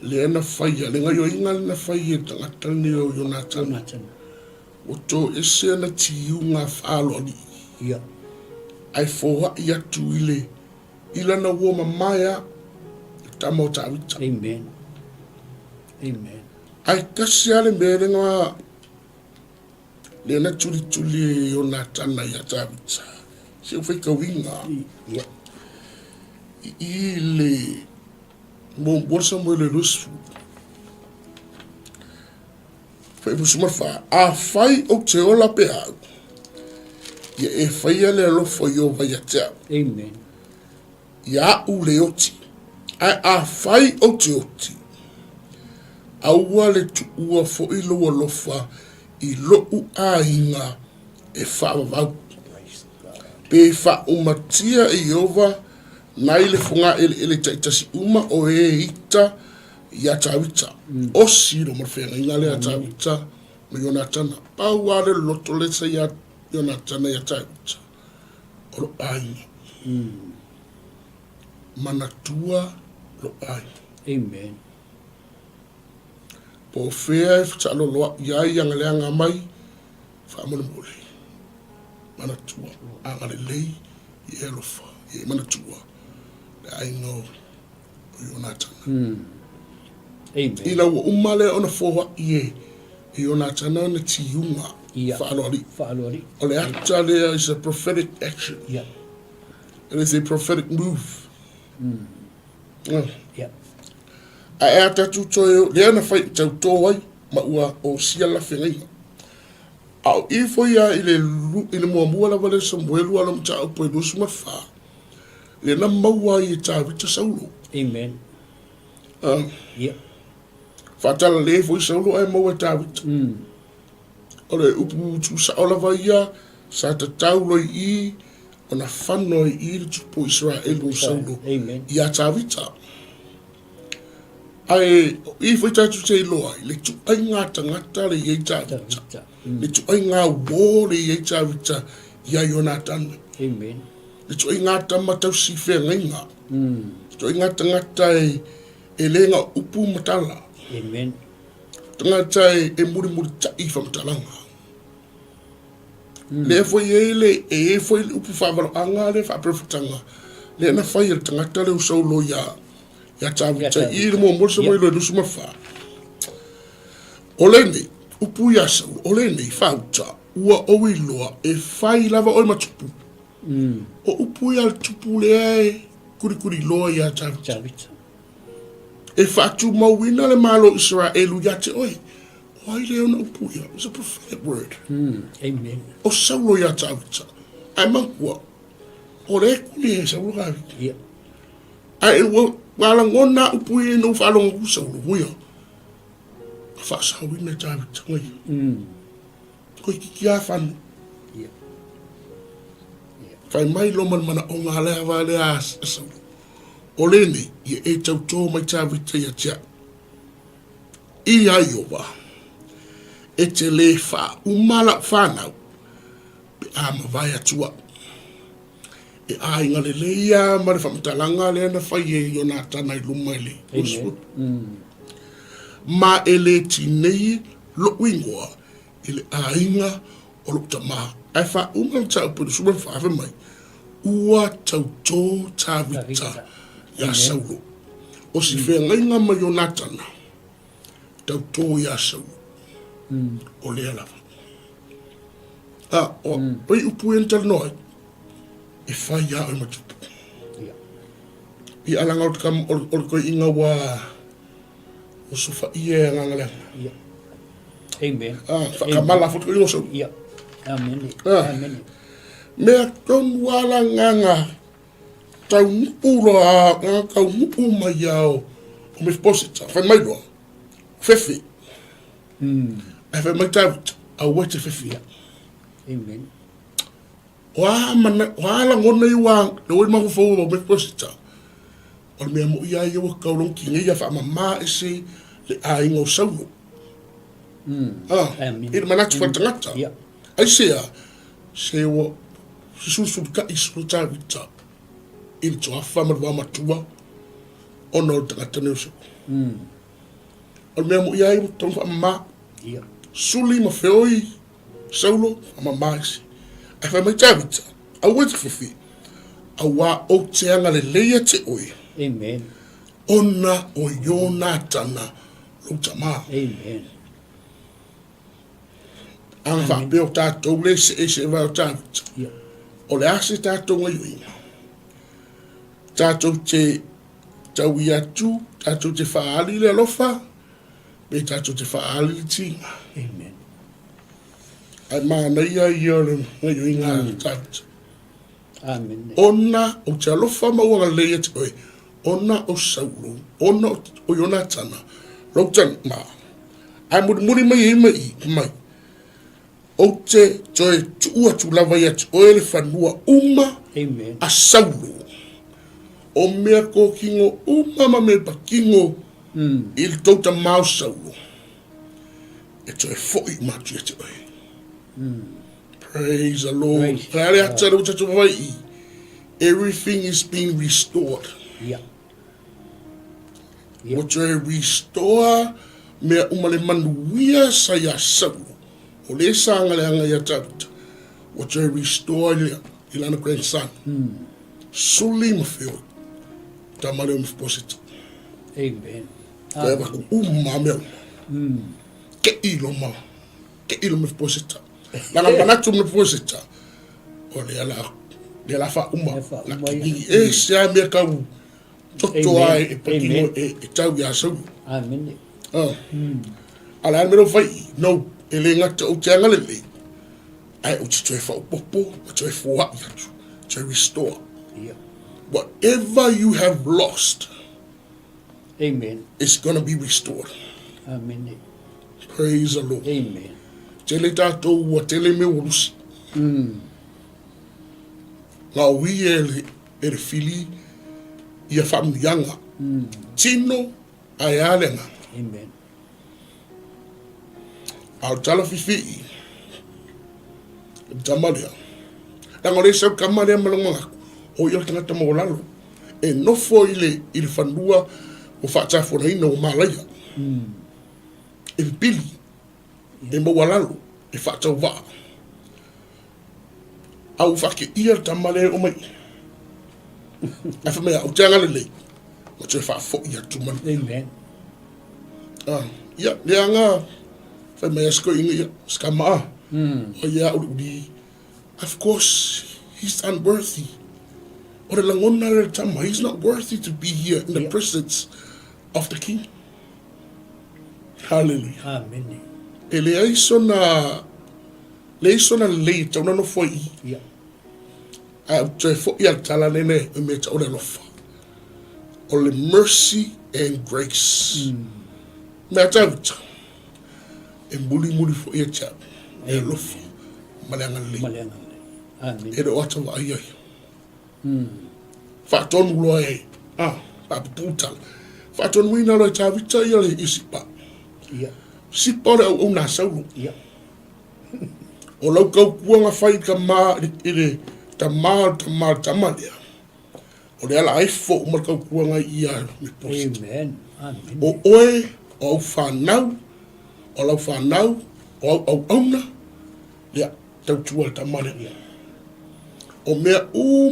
Le na faia, le ngai o inga na faia tangata ni o Jonathan. O to e se na tiu ngā whaalo ni. Ia. Ai fōha i atu ile, ila na ua mamaya, ta mau ta awita. Amen. Amen. Ai kasi ale mere ngā, le na tuli e Jonathan na ia ta awita. Se u whaika winga. Ia. I le, mo borsa mo le rusfu. Fai musuma fa, a fai o te ola pe au. Ia e whaia le alofo i o vai atea. Amen. Ia u le oti. Ai a whai o te oti. Aua le tu ua fo i loa lofa i lou a inga e whaavavau. Pe wha umatia i ova nai le funga ele taitasi uma o e hita i a tawita. O siro marwhenga inga le a tawita me Jonathan. Pau ale loto le sa i a Jonathan i a tawita. O lo ainga. Manatua lo ainga. Amen. Po fea e fta lo loa iai anga leanga mai whaamana mole. Manatua. Anga le lei i elofa. I manatua. I know Jonathan. Amen. Ila wa umale ona foha ie. Jonathan na tiunga. Whaalori. O le ata lea is a prophetic action. Yeah. It is a prophetic move. Yeah. A ea tatu toi lea na whai tau tō ai ma ua o sia la whengai. Au I foi ia I le mua la wale sa muelu ala mta au poe nusu mawha. Le na maua I ta vita saulo. Amen. Yeah. Whatala le foi saulo ai maua ta vita. O le upu tu sa ola vai ia sa ta taulo I o na whano I le tupu Israel o saulo. Amen. Ia ta vita. Ai I foi tatu te loa le tu ai ngā tangata le iei ta vita. Le tu ai ngā wō le iei ta vita ia Jonathan. Amen. Le tu ai ngā tamatau si whea ngainga. Le tu ai ngā tangata e le ngā upu matala. Amen. Tangata e muri tai whamatalanga. Le foi e foi upu whamaro anga le whaprefutanga. Le na whai le tangata le usaulo ia tawita I le mua morsa mo I le nusu mawha. O le nei, upu ia sau, o le nei whauta, ua owi loa e whai lava oi matupu. O upu ia le tupu lea e kuri loa ia tawita. E whatu mauina le malo Israelu ia te oi. Wai leo na upu ia, it's a prophetic word. Amen. O saulo ia tawita. Ai mankua, o le kuni e saulo kawi. Yeah. Ai wala ngona upu I no whalonga kusaulo huia. Whaasawina tawita ngai. Koi kiki a whanu. Yeah. Whai mai loman mana o ngā lea wale a saulo. O lene, I e tau tō mai tawita ia tia. I ai o wa. E te le wha umala whanau. Pe a mawai atua. E a inga le leia ma le whamatalanga le ana whai e Jonathan ai luma ele. Ma e le tinei lo ingoa I le a inga o lo tama. Ai wha umala tau puru suma whaawe mai. Ua tau tō tawita ia saulo. O si whea ngainga ma Jonathan. Tau tō ia saulo. O lea lava. Oi upu ental noi. E whai ia oi matupu. I alanga o te kam o koe inga wa o sofa I e ngangalanga. Amen. Whakamala futu ingo sau. Yeah. Amen. Amen. Mea tonu wala nganga tau ngupu a nganga kau ngupu mai au o me posita. Whai mai roa. Fefe. E whai mai tawita au wete fefe. Amen. Wala ngona I wang, le oi mahu fau o me posita. O le mea mo ia I o kaurong ki ngai a wha mama e se le a ingo saulo. Amen. I le manatu whatangata. Yeah. Ai sea, se o susu ka isu tawita. I le toa whamarua matua o no tangata neuso. O le mea mo ia I o tau wha mama. Yeah. Suli ma feoi saulo wha mama e se. Ai whai mai tawita, au wete whawhi, au wā o te anga le leia te oi. Amen. Ona o Jonatana lo tama. Amen. Anga whapeo tātou le se e se wau tawita. Yeah. O le ase tātou ngai uinga. Tātou te tau I atu, tātou te whaali le alofa, me tātou te whaali le tinga. Amen. Ai mana ia I o le ngai uinga le tawita. Amen. Ona o te alofa maua leia te oi. Ona o saulo. Ona o Jonatana. Rautan ma. Ai muri mai mai. O te toi tua tu lava ia te oi le whanua uma. Amen. A saulo. O mea ko kingo uma ma me pa kingo. I le tauta mau saulo. E toi foi matu ia te oi. Praise the Lord. Everything is being restored. Yeah. What you restore, me umale manuia sa ya saulu. O le sanga le anga ya tawita. What you restore ilana grandson. Suli mafeo. Tamale mfposita. Amen. Kwa ku umma meo. Ke ilo ma. Ke ilo mfposita. Langa manatu me posita. O le ala fa uma. La kini e sia me kau. Toto ai e pakino e tau ya sau. Amen. Ala me no fai no ele ngata o te angale le. Ai o te fa popo, o te fa wa to restore. Yeah. Whatever you have lost, Amen. it's going to be restored. Amen. Praise the Lord. Amen. Tele tātou wa tele me urusi. Ngā ui e re fili i a whamuyanga. Tino ai alenga. Amen. Au tala whiwhi. Tamalea. Nanga re sau kamalea malonga. O i o tangata maolalo. E nofo i le whanua o whaatafona ina o malaya. E pili. E mawalalo. E whaatau waa. Au whake ia tamale o mai. E whamea au te angale lei. Ma tue whaafo ia tumanu. Amen. Ia, leanga. Whamea sko inga ia. Skamaa. O ia uri. Of course, he's unworthy. Or langona tama, he's not worthy to be here in the presence of the King. Hallelujah. Amen. E le aisona le tauna no foi. Yeah. A te fo ia tala nene e me tauna no fa. O le mercy and grace. Me atavita. E muli fo ia tau. E lofa. Malanga le. Amen. E do ata wa ai ai. Fatonu loa e. Papa putal. Fatonu ina loa tavita ia le isipa. Yeah. Sipa le au na saulu. Yeah. O lau kau kuanga whai ka maa ire tamaa lea. O le ala aifo umar kau kuanga ia me posi. Amen. Amen. O oe, o au whanau, o lau whanau, o au auna, lea, tau tua tamaa lea. O mea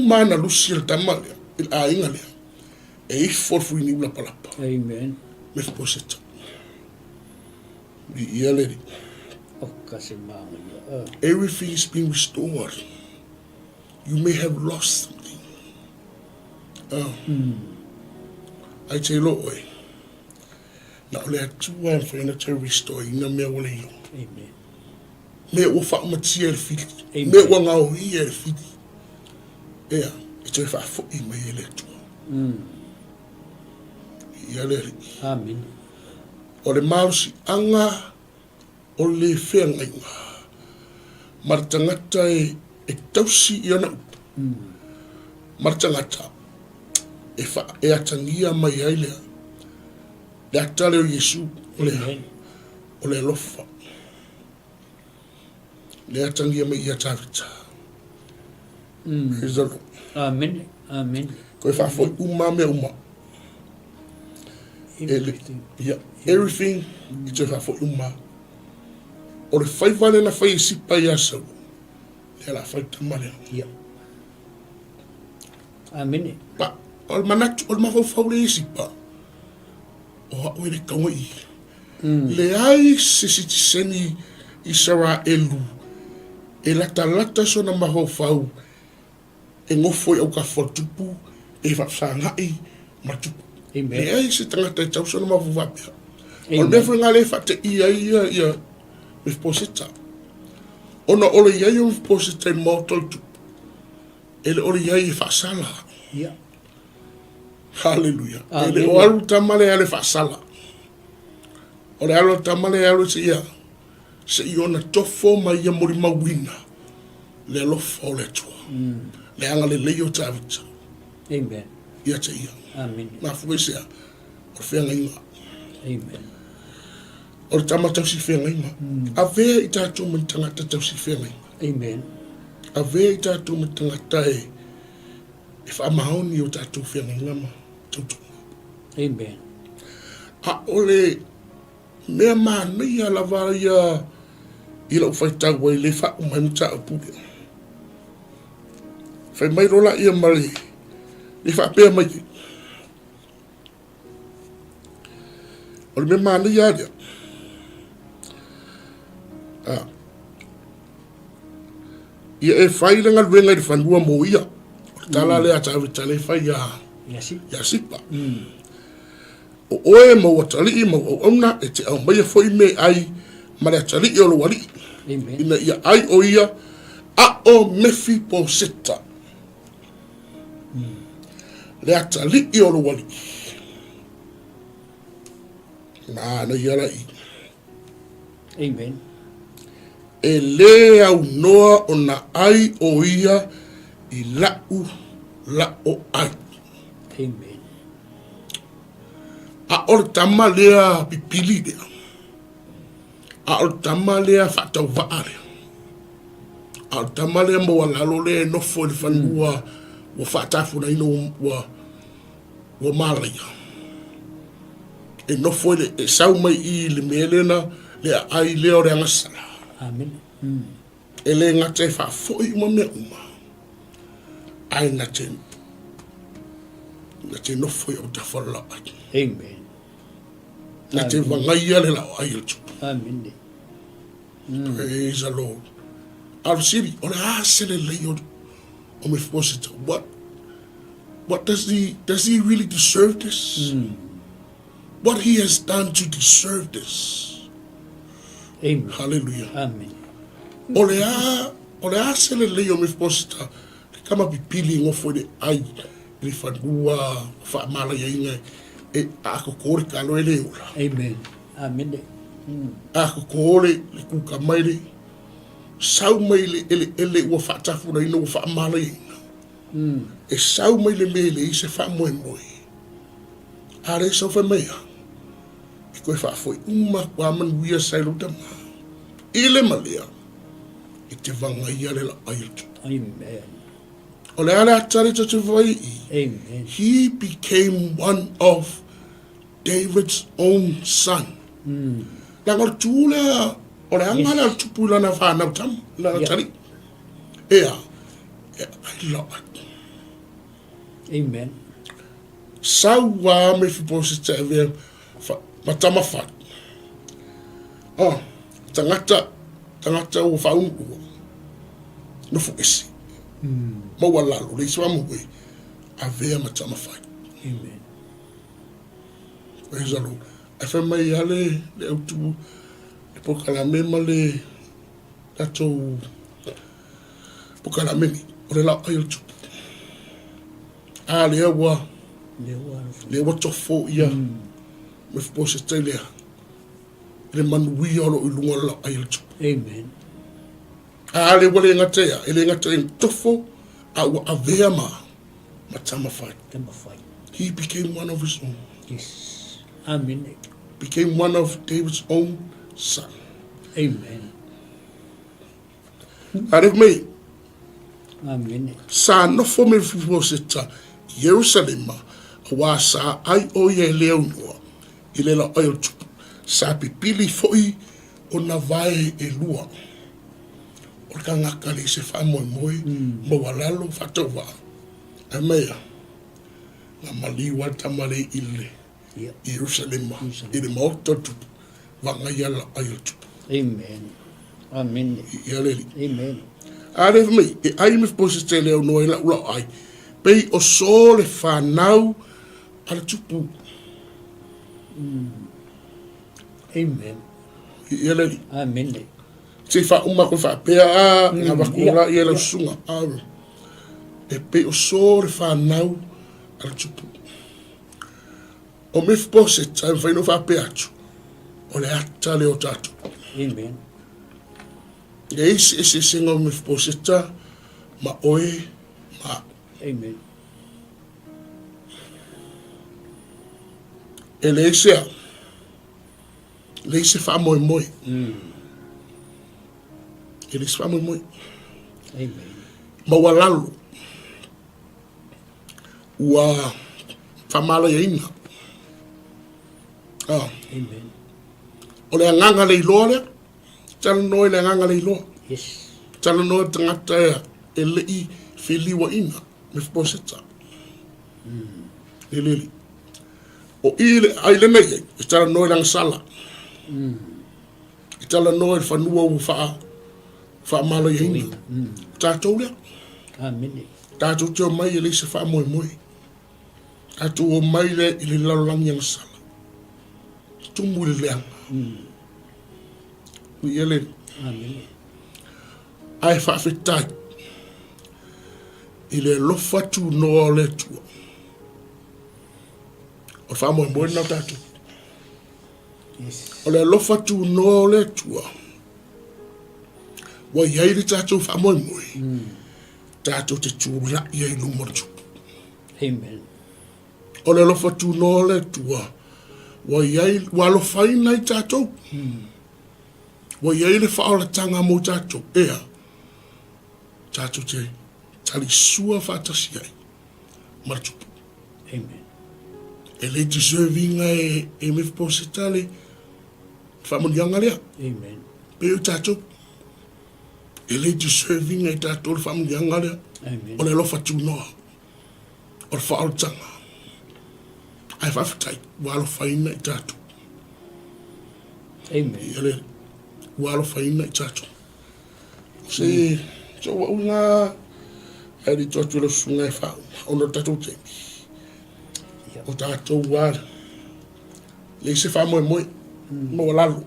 mana lusi le tamaa lea, il a inga lea. E ifo fui ni ula palapa. Amen. Me posi ta. Di ia leri. Everything is being restored. You may have lost something. I tell you, Lord, now let two and friend to restore you. No me will you. Amen. Me will fight my tear feet. Amen. Me will now hear feet. Yeah, it's if I foot in my electro. Amen. O le mausi anga o le whenga inga. Maratangata e tausi i ana upu. Maratangata e atangia mai ailea. Le atale o Yesu o le lofa. Le atangia mai i atavita. Praise the Lord. Amen. Amen. Koe whafoi uma mea uma. Everything. Yeah, everything i te whafoi uma. O le whaiwane na whai sipa i asau. Le la whai tamarea. Yeah. Amen. Pa, o le manatu, o le mawhau le sipa. O hao e le kaunga i. Le ai se sitiseni i 𝚟𝚑𝚍. E lata so na mawhau. E ngofo i au ka whatupu. E whapsangai matupu. Amen. Le ai se tangata i tau so na mawhawapia. O le mewha ngā le whate ia with posita. Ona ole iai o posita I moto tu. Ele ole iai whasala. Yeah. Hallelujah. Ele o alu tamale ale whasala. Ole alu tamale alu se ia. Se iona tofo mai ia mori mawina. Le lofa o le tua. Le anga le leo tavita. Amen. Ia te ia. Amen. Ma fuesea. O whenga inga. Amen. O le tama tausi whenga inga. A vea I tātou man tangata tausi whenga inga. Amen. A vea I tātou man tangata e whaamahoni o tātou whenga inga ma tautunga. Amen. A ole mea mana ia lawara ia I lau whaitau ai le wha umai mta a pūrea. Whai mai rola ia mare le wha pēr mai. Ole mea mana ia rea. ia e fai le ngaluenga i whanua mo ia. Tala le atawi tale fai ia sipa. O oe mau atali i mau au auna e te au mai foi me ai ma le atali i o lo wali. Ina ia ai o ia a o mefi po seta. Le atali i o lo wali. Na ia rai. Amen. E le au noa o na ai o ia i lau ai. Amen. A ol tama lea pipili lea. A ol tama lea whatau vaare. A ol tama lea mo alalo lea nofo i whanua wa whatafuna ino wa malaia. E nofo i e sau mai i le melena lea ai leo rea ngasala. Amen. E le ngate whafoi ma mea uma. Ai na te nofo i o ta whala ai. Amen. Na te wangaia le Laoai A Le Tupu. Amen. Praise the Lord. Our city, on a sele leo o me fosita. What does he really deserve this? What he has done to deserve this? Amen. Hallelujah. Amen. O le a sele leo me fosita. Kama pipili ngofo de ai. Ili whanua, whaamala ia inga. E ako kore ka loe leo la. Amen. Amen. Ako kore le kuka mai le. Sau mai le ele ua whaatafuna ina ua whaamala ia inga. E sau mai le mele i se whaamoe moe. Are sau whamea. E koe whaafoi uma kwa manuia sailu tama. Ile malea. E te vanga ia le Laoai A Le Tupu. Amen. Ole ale atari te te vai i. Amen. He became one of David's own son. Nangor tūlea, ole angana al tupu lana whanau tam, lana tari. Ea, ai loa. Amen. Sau wā me whiposi te awea, matama what. Oh, tangata o whaunua. Nufu esi. Maua lalo, le iswa muwe, avea matama whai. Amen. Praise the Lord. E whamai ale, le au tupu, e pokala mema le, tatou, pokala meni, o le Laoai A Le Tupu. A le awa, le awa tofo ia, me whipose te lea, le manui olo i lunga Laoai A Le Tupu. Amen. A le wale ngatea, ele ngatea tofo, a ua avea matama whai. He became one of his own. Yes. Amen. Became one of David's own son. Amen. Arif mei, Amen. sa nofo me whiposita, Jerusalema, wa sa ai o ye leo noa, i le Laoai A Le Tupu, sa pipili foi o na vai e lua. O ka ngaka le se whamoe moe, mo walalo whatau waa. E mea, nga maliwa tamale ile, Jerusalema, i le maota tupu, wanga ia Laoai A Le Tupu. Amen. Amen. Ia leli. Amen. Aref mei, e ai me pose te leo noa i Laoai, pei o so le whanau A Le Tupu. Amen. Ia leli. Amen. Te wha uma ko wha pea a, nga wakura i ela sunga aru. E pe o so le whanau A Le Tupu. O me fpose ta e whaino wha pea atu, o le ata le o tatu. Amen. E isi isi singa o me fpose ta, ma oe, ma. Amen. E le isi a, le isi wha moe moe. E le isi wha moe moe. Amen. Ma walalo. Ua whamala ia inga. Amen. O le anganga le iloa lea, tala noi le anganga le iloa. Yes. Tala noi tangata ea, e le I whiliwa inga, me fposeta. E lili. O I le aile nei, e tala noi lang sala. E tala noi whanua u whaamala i hina. Tātou lea. Amene. Tātou teo mai e le se whaamoe moe. Tātou o mai le i le lalangi ang sala. Tumu le leanga. Ui ele. Amene. Ai whaafetai. I le lofa tu noa le tua. O whaamoe moe nau tātou. O le lofa tu noa le tua. Wa iai le tātou whaamoe moe. Tātou te tūra iai numar tupu. Amen. O le lofa tu noa le tua. Wa iai walo whaina i tātou. Wa iai le whaola tanga mo tātou. Ea. Tātou te tali sua whātasi ai. Martupu. Amen. E le deservinga e me whapose tale. Whamonianga lea. Amen. Peo tātou. E le deservinga e tātou le whamonianga lea. Amen. O le lofa tu noa. O le whaola tanga. Ai whawhitai. Walo whaina i tātou. Amen. I ele. Walo whaina i tātou. Se. So wa unga. Ai li tōtu le sunga e whao. Ono tātou te. O tātou wala. Le se wha moe moe. Mo lalo.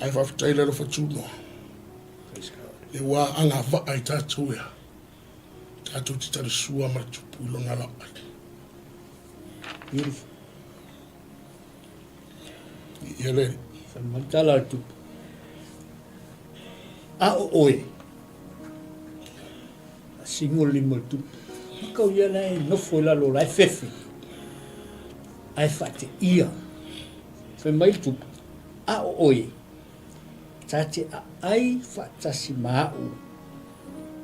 Ai whawhitai le lofa tu noa. Le wā anga wa ai tātou ea. Tātou te tari sua maratupu longa Laoai. Beautiful. I ele. Whamatala tupu. A o oe. A singoli mo tupu. Kau ia nei nofo lalo lai fefi. Ai whate ia. Whai mai tupu. A o oe. Tate a ai whatasi māu.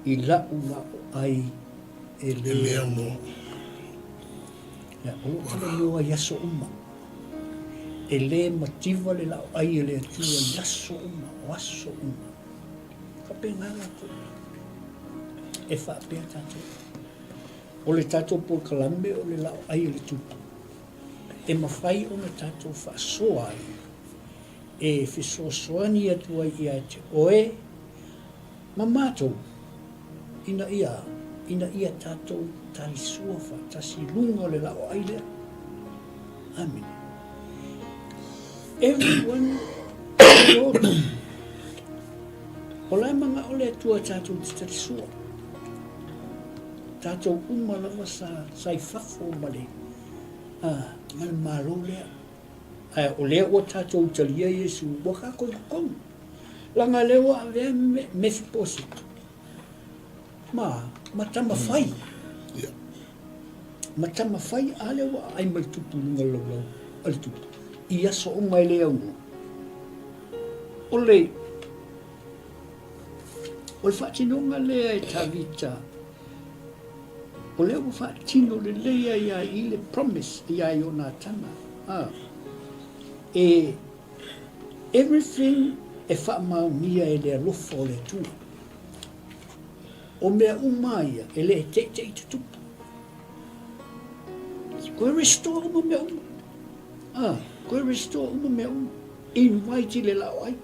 I lau ai e E lea no. Ia o kala loa yaso uma. E le mativa le lau ai e le atua yaso uma, o aso uma. Ka penganga ko. E whaapea tātou. O le tātou por kalame o le lau ai e le tupu. E mawhai o me tātou whaasoa ai. E whisoasoani atua i a te oe. Ma mātou. Ina ia tātou tari suafa, tasi lunga le Laoai lea. Amen. Everyone, Lord, o lai manga o le atua tātou te tari sua. Tātou umalawa sa i whafo male. Mal maro lea. O lea o tātou talia Yesu, waka koi kong. Langa lewa avea me fiposito. Ma tama whai. Ma tama whai ale wa ai mai tupu lunga lau ale tupu. I aso o mai lea ungo. O le whaatinonga lea e tawita. O lea o whaatino le lea ia i le promise ia i o nā tanga. Everything e whaamaunia e le alofa o le tua. O mea umaia, e le te i te tupu. Koe restore uma mea uma. Koe restore uma mea uma. Invite le Laoai.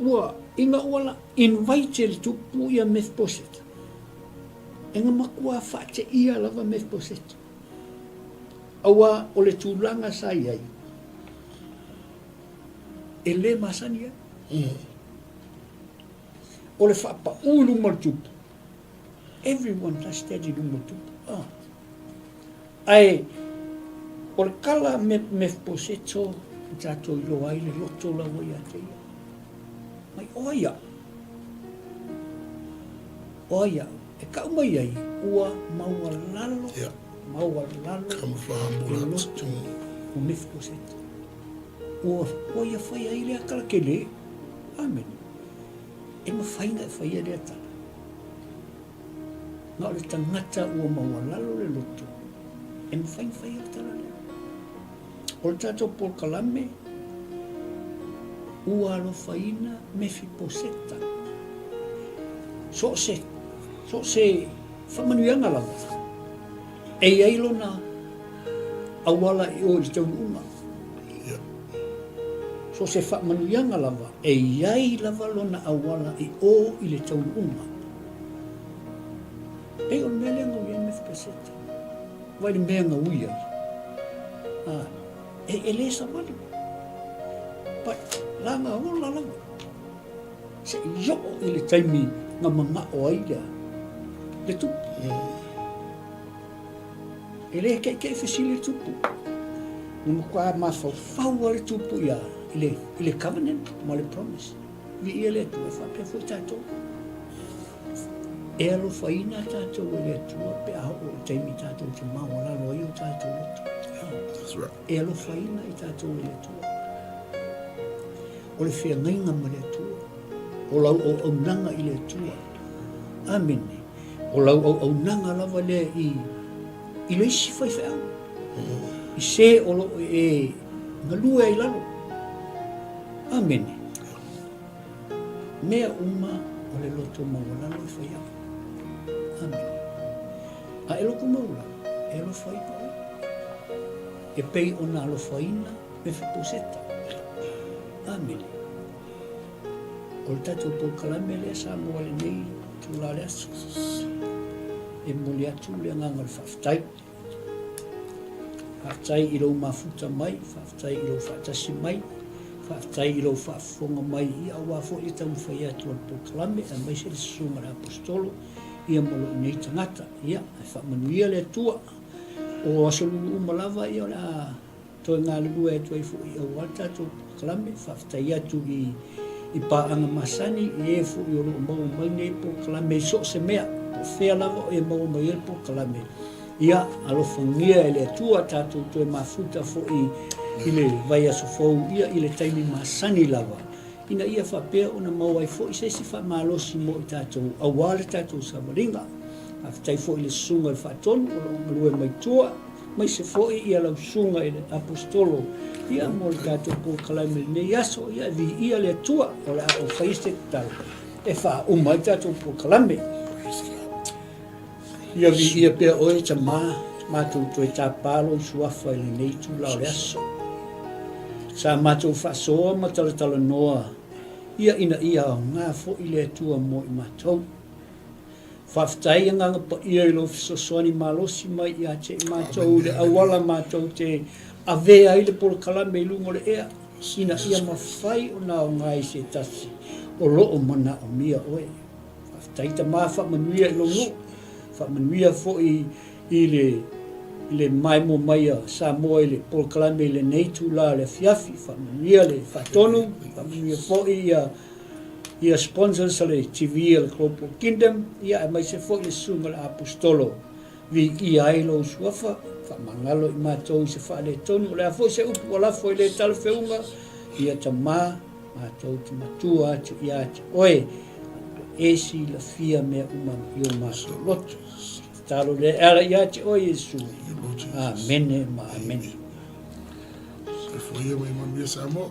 Ua, inga ua invite le tupu ia Mephibosheth. Enga makua whaate ia lava Mephibosheth. Awa o le tūlanga sa iai. E le masani ia. O le whapa ulu martupu. Everyone has steady martupu. Ai, o le kala Mephibosheth o tātou i loa i le loto la wai a te ia. Mai oia. Oia. E ka umai ai, ua maua lalo. Maua lalo. Kamwhaambula. O Mephibosheth. Ua oia whai ai lea kala ke le. Amen. E ma whainga e whai a lea tala. Nga o le tangata ua maua lalo le loto. E ma whai a tala lea. O le tātou por kalame. Ua alo whaina Mephibosheth. So se whamanuianga lava. E ailo na awala i o i taunu uma. So se whamanuianga lava, e iai lava lona awala i o i le taunu unga. E o mea lea ngau ia methi peseta. Vai le mea ngau ia. E le sa wali. But langa ola lava. Se i o i le taimi nga manga o aia. Le tupu. E le kei fesili le tupu. Numa kua mawhau le tupu ia. I le covenant, ma le promise. Vi ia le tua, whapea fo tātou. E alo whaina tātou le tua, pe aho o teimi tātou te maua lalo i o tātou le tua. That's right. E alo whaina i tātou le tua. O le whea ngainga ma le tua. O lau au nanga i le tua. Amen. O lau au nanga lava le i le isi whai whao. I se o lo e ngalua i lalo. Amen. Mea uma o le loto maulalo i whai au. Amen. A e loko maula, e lo whai pao. E pei o nā lo whaina me whiposeta. Amen. O le tatou po kalame lea sa mua le nei tu la le asu. E moli atu le nganga le whaftai. Whaftai i rau mafuta mai, whaftai i rau whatasi mai. Whaftai i rau whafonga mai i awa fo i tau whai atu al pokalame a mai se le sunga le apostolo ia molo nei tangata ia e whamanuia le tua o asolulu umalawa ia le a toi ngā lua e toi fo i au alta tu pokalame whaftai atu i paanga masani i e fo i olo mau mai nei pokalame so se mea po whea lava o e mau mai el pokalame ia alofangia e le tua tātou toi mafuta fo i le vai aso fau ia i le taimi masani lava. Ina ia whapea o na mau ai fo i seisi whamalosi mo i tātou awale tātou samaringa. Awhitai fo i le sunga i whatonu o lau malue mai tua. Mai se fo i lau sunga i le apostolo. Ia mo le tātou po kalaime le nei aso ia vi ia le tua o le o whaiste tau. E wha umai tātou po kalaime. Ia vi ia pia oe ta mātou toi tā pālo i suafa i le nei tu lau le aso. Sa mātou whasoa matalatala noa, ia ina ia o ngā fo i le tua mo i mātou. Whaftai a nganga pa ia i lo fisosoani malosi mai i a te i mātou le awala mātou te avea i le polo kalame i lungo le ea. Ina ia mawhai o nā o ngā i se tasi, o loo mana o mia oe. Whaftai ta mā whamanuia i lo no, whamanuia fo i le mai mo mai sa mo le pol kalame le nei tu la le fiafi familia le fatonu familia fo ia sponsors le TV le Global Kingdom ia mai se fo le sunga apostolo vi ia ilo suafa fa mangalo i matou se fa le tonu le fo se upu la fo le tal feunga ia tama matou te matua te ia te oe esi la fia me uma yo maso lot talo le ala ia te o Yesu. Amen, amen. Se foi eu, irmão, minha amor.